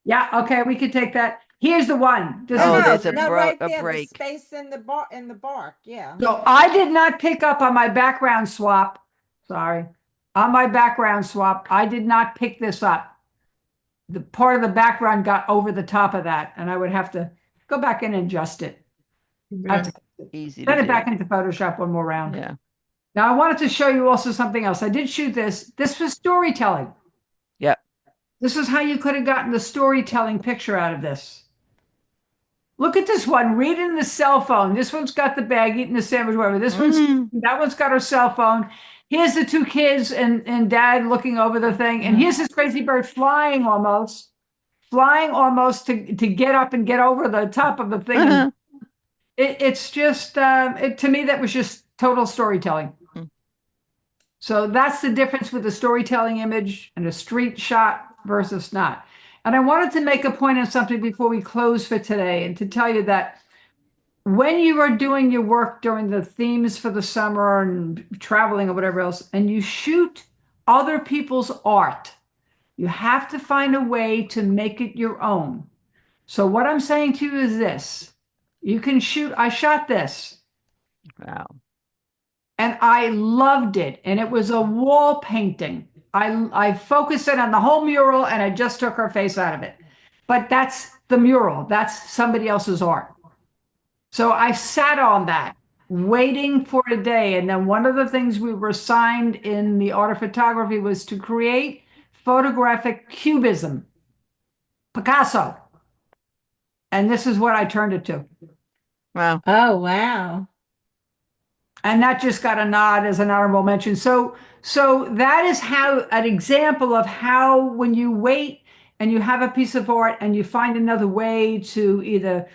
Yeah, okay, we could take that. Here's the one. This Oh, is there's a right a there, break. the space in the bark. Yeah. So I did not pick up on my background swap. Sorry. On my background swap, I did not pick this up. The part of the background got over the top of that, and I would have to go back in and adjust it. Easy Send to it back do. into Photoshop one more round. Yeah. Now I wanted to show you also something else. I did shoot this. This was storytelling. Yep. This is how you could have gotten the storytelling picture out of this. Look at this one, reading the cell phone. This one's got the bag, eating the sandwich, whatever. This that one's got her cell phone. Here's the two kids and dad looking over the thing. And here's this crazy bird flying almost to get up and get over the top of the thing. And it's just, to me, that was just total storytelling. So that's the difference with the storytelling image and a street shot versus not. And I wanted to make a point on something before we close for today, and to tell you that when you are doing your work during the themes for the summer and traveling or whatever else, and you shoot other people's art, you have to find a way to make it your own. So what I'm saying to you is this. You can shoot, I shot this. Wow. And I loved it. And it was a wall painting. I focused it on the whole mural, and I just took her face out of it. But that's the mural. That's somebody else's art. So I sat on that, waiting for a day. And then one of the things we were assigned in the art of photography was to create photographic cubism. Picasso. And this is what I turned it to. Wow. Oh, wow. And that just got a nod as an honorable mention. So that is how an example of how when you wait and you have a piece of art and you find another way to either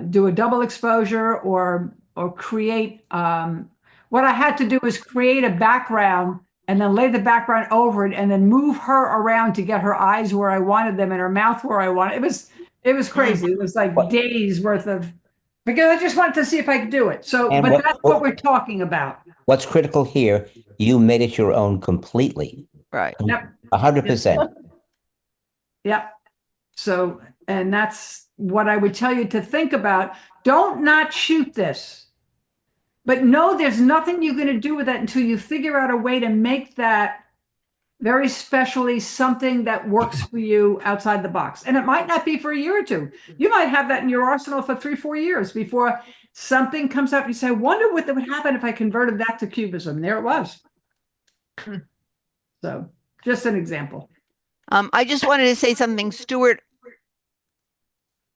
do a double exposure or create what I had to do was create a background and then lay the background over it and then move her around to get her eyes where I wanted them and her mouth where I wanted. It was crazy. It was like days worth of, because I just wanted to see if I could do it. So, And but that's what we're talking about. What's critical here, you made it your own completely. Right. Yep. 100%. Yep. So, and that's what I would tell you to think about. Don't not shoot this, but no, there's nothing you're going to do with that until you figure out a way to make that very specially something that works for you outside the box. And it might not be for a year or two. You might have that in your arsenal for 3-4 years before something comes up. You say, I wonder what would happen if I converted that to cubism. There it was. So just an example. I just wanted to say something, Stuart.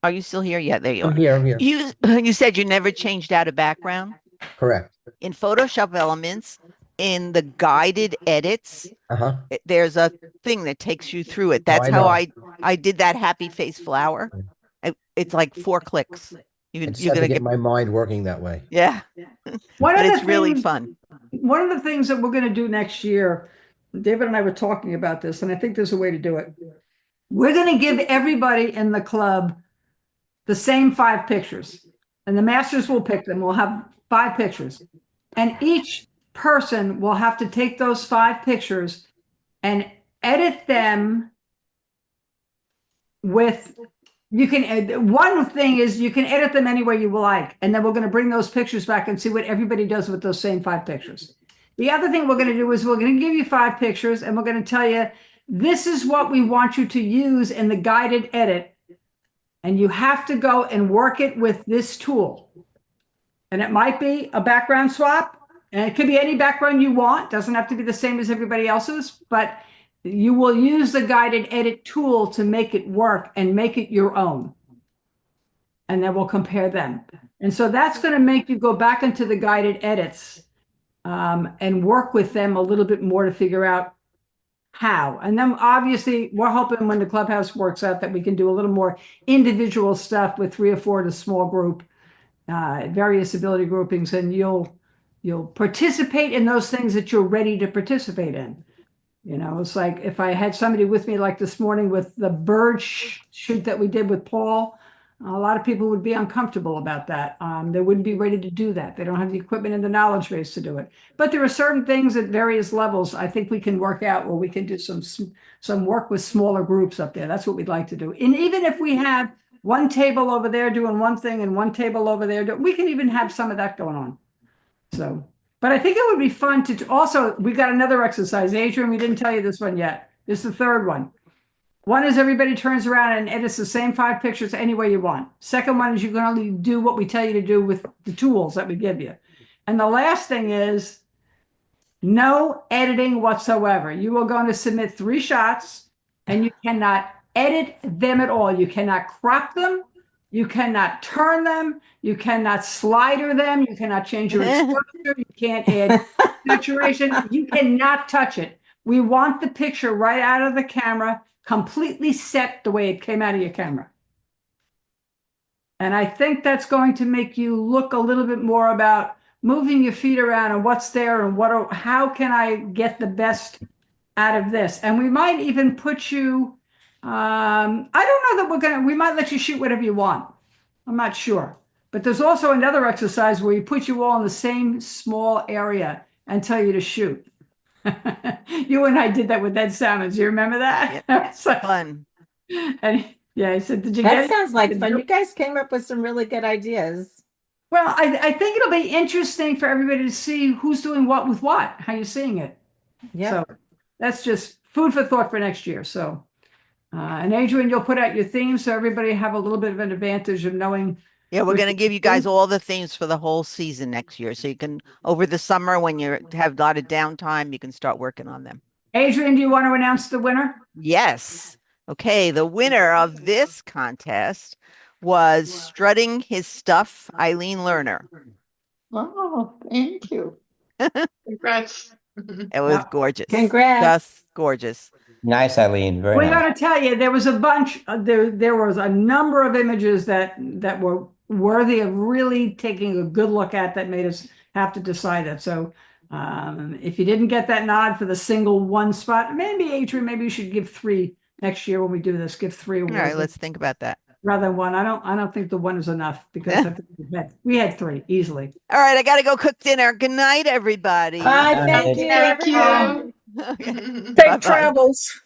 Are you still here? Yeah, there you are. I'm here. You said you never changed out a background. Correct. In Photoshop Elements, in the guided edits, there's a thing that takes you through it. That's how I did that happy face flower. It's like 4 clicks. You're gonna get my mind working that way. Yeah. But it's really fun. One of the things that we're going to do next year, David and I were talking about this, and I think there's a way to do it. We're going to give everybody in the club the same 5 pictures, and the masters will pick them. We'll have 5 pictures, and each person will have to take those 5 pictures and edit them with, you can, one thing is you can edit them any way you like, and then we're going to bring those pictures back and see what everybody does with those same 5 pictures. The other thing we're going to do is we're going to give you 5 pictures, and we're going to tell you, this is what we want you to use in the guided edit, and you have to go and work it with this tool. And it might be a background swap, and it could be any background you want. Doesn't have to be the same as everybody else's, but you will use the guided edit tool to make it work and make it your own. And then we'll compare them. And so that's going to make you go back into the guided edits and work with them a little bit more to figure out how. And then obviously we're hoping when the clubhouse works out that we can do a little more individual stuff with 3 or 4 in a small group, various ability groupings, and you'll participate in those things that you're ready to participate in. You know, it's like if I had somebody with me like this morning with the bird shoot that we did with Paul, a lot of people would be uncomfortable about that. They wouldn't be ready to do that. They don't have the equipment and the knowledge base to do it. But there are certain things at various levels I think we can work out where we can do some work with smaller groups up there. That's what we'd like to do. And even if we have one table over there doing one thing and one table over there, we can even have some of that going on. So, but I think it would be fun to also, we got another exercise. Adrian, we didn't tell you this one yet. This is the third one. One is everybody turns around and edits the same 5 pictures any way you want. Second one is you can only do what we tell you to do with the tools that we give you. And the last thing is no editing whatsoever. You are going to submit 3 shots and you cannot edit them at all. You cannot crop them. You cannot turn them. You cannot slider them. You cannot change your exposure. You can't add saturation. You cannot touch it. We want the picture right out of the camera, completely set the way it came out of your camera. And I think that's going to make you look a little bit more about moving your feet around and what's there and how can I get the best out of this. And we might even put you, I don't know that we might let you shoot whatever you want. I'm not sure. But there's also another exercise where you put you all in the same small area and tell you to shoot. You and I did that with Ed Salmons. You remember that? Yeah, it's fun. And yeah, I said, did you that get it? Sounds like fun. You guys came up with some really good ideas. Well, I think it'll be interesting for everybody to see who's doing what with what, how you're seeing it. Yeah. So that's just food for thought for next year. So, and Adrian, you'll put out your themes so everybody have a little bit of an advantage of knowing. Yeah, we're going to give you guys all the themes for the whole season next year. So you can, over the summer, when you have a lot of downtime, you can start working on them. Adrian, do you want to announce the winner? Yes. Okay, the winner of this contest was Strutting His Stuff, Eileen Lerner. Oh, thank you. Congrats. It was gorgeous. Congrats. Just gorgeous. Nice, Eileen. Very We nice. got to tell you, there was a bunch. There was a number of images that were worthy of really taking a good look at. That made us have to decide it. So, if you didn't get that nod for the single one spot, maybe Adrian, maybe you should give 3 next year when we do this. Give 3 All awards. right, let's think about that. Rather than 1. I don't think the 1 is enough because I think we had 3 easily. All right, I got to go cook dinner. Good night, everybody. Bye. Bye. Thank you, Thank everyone. you. Okay. Safe Bye-bye. travels.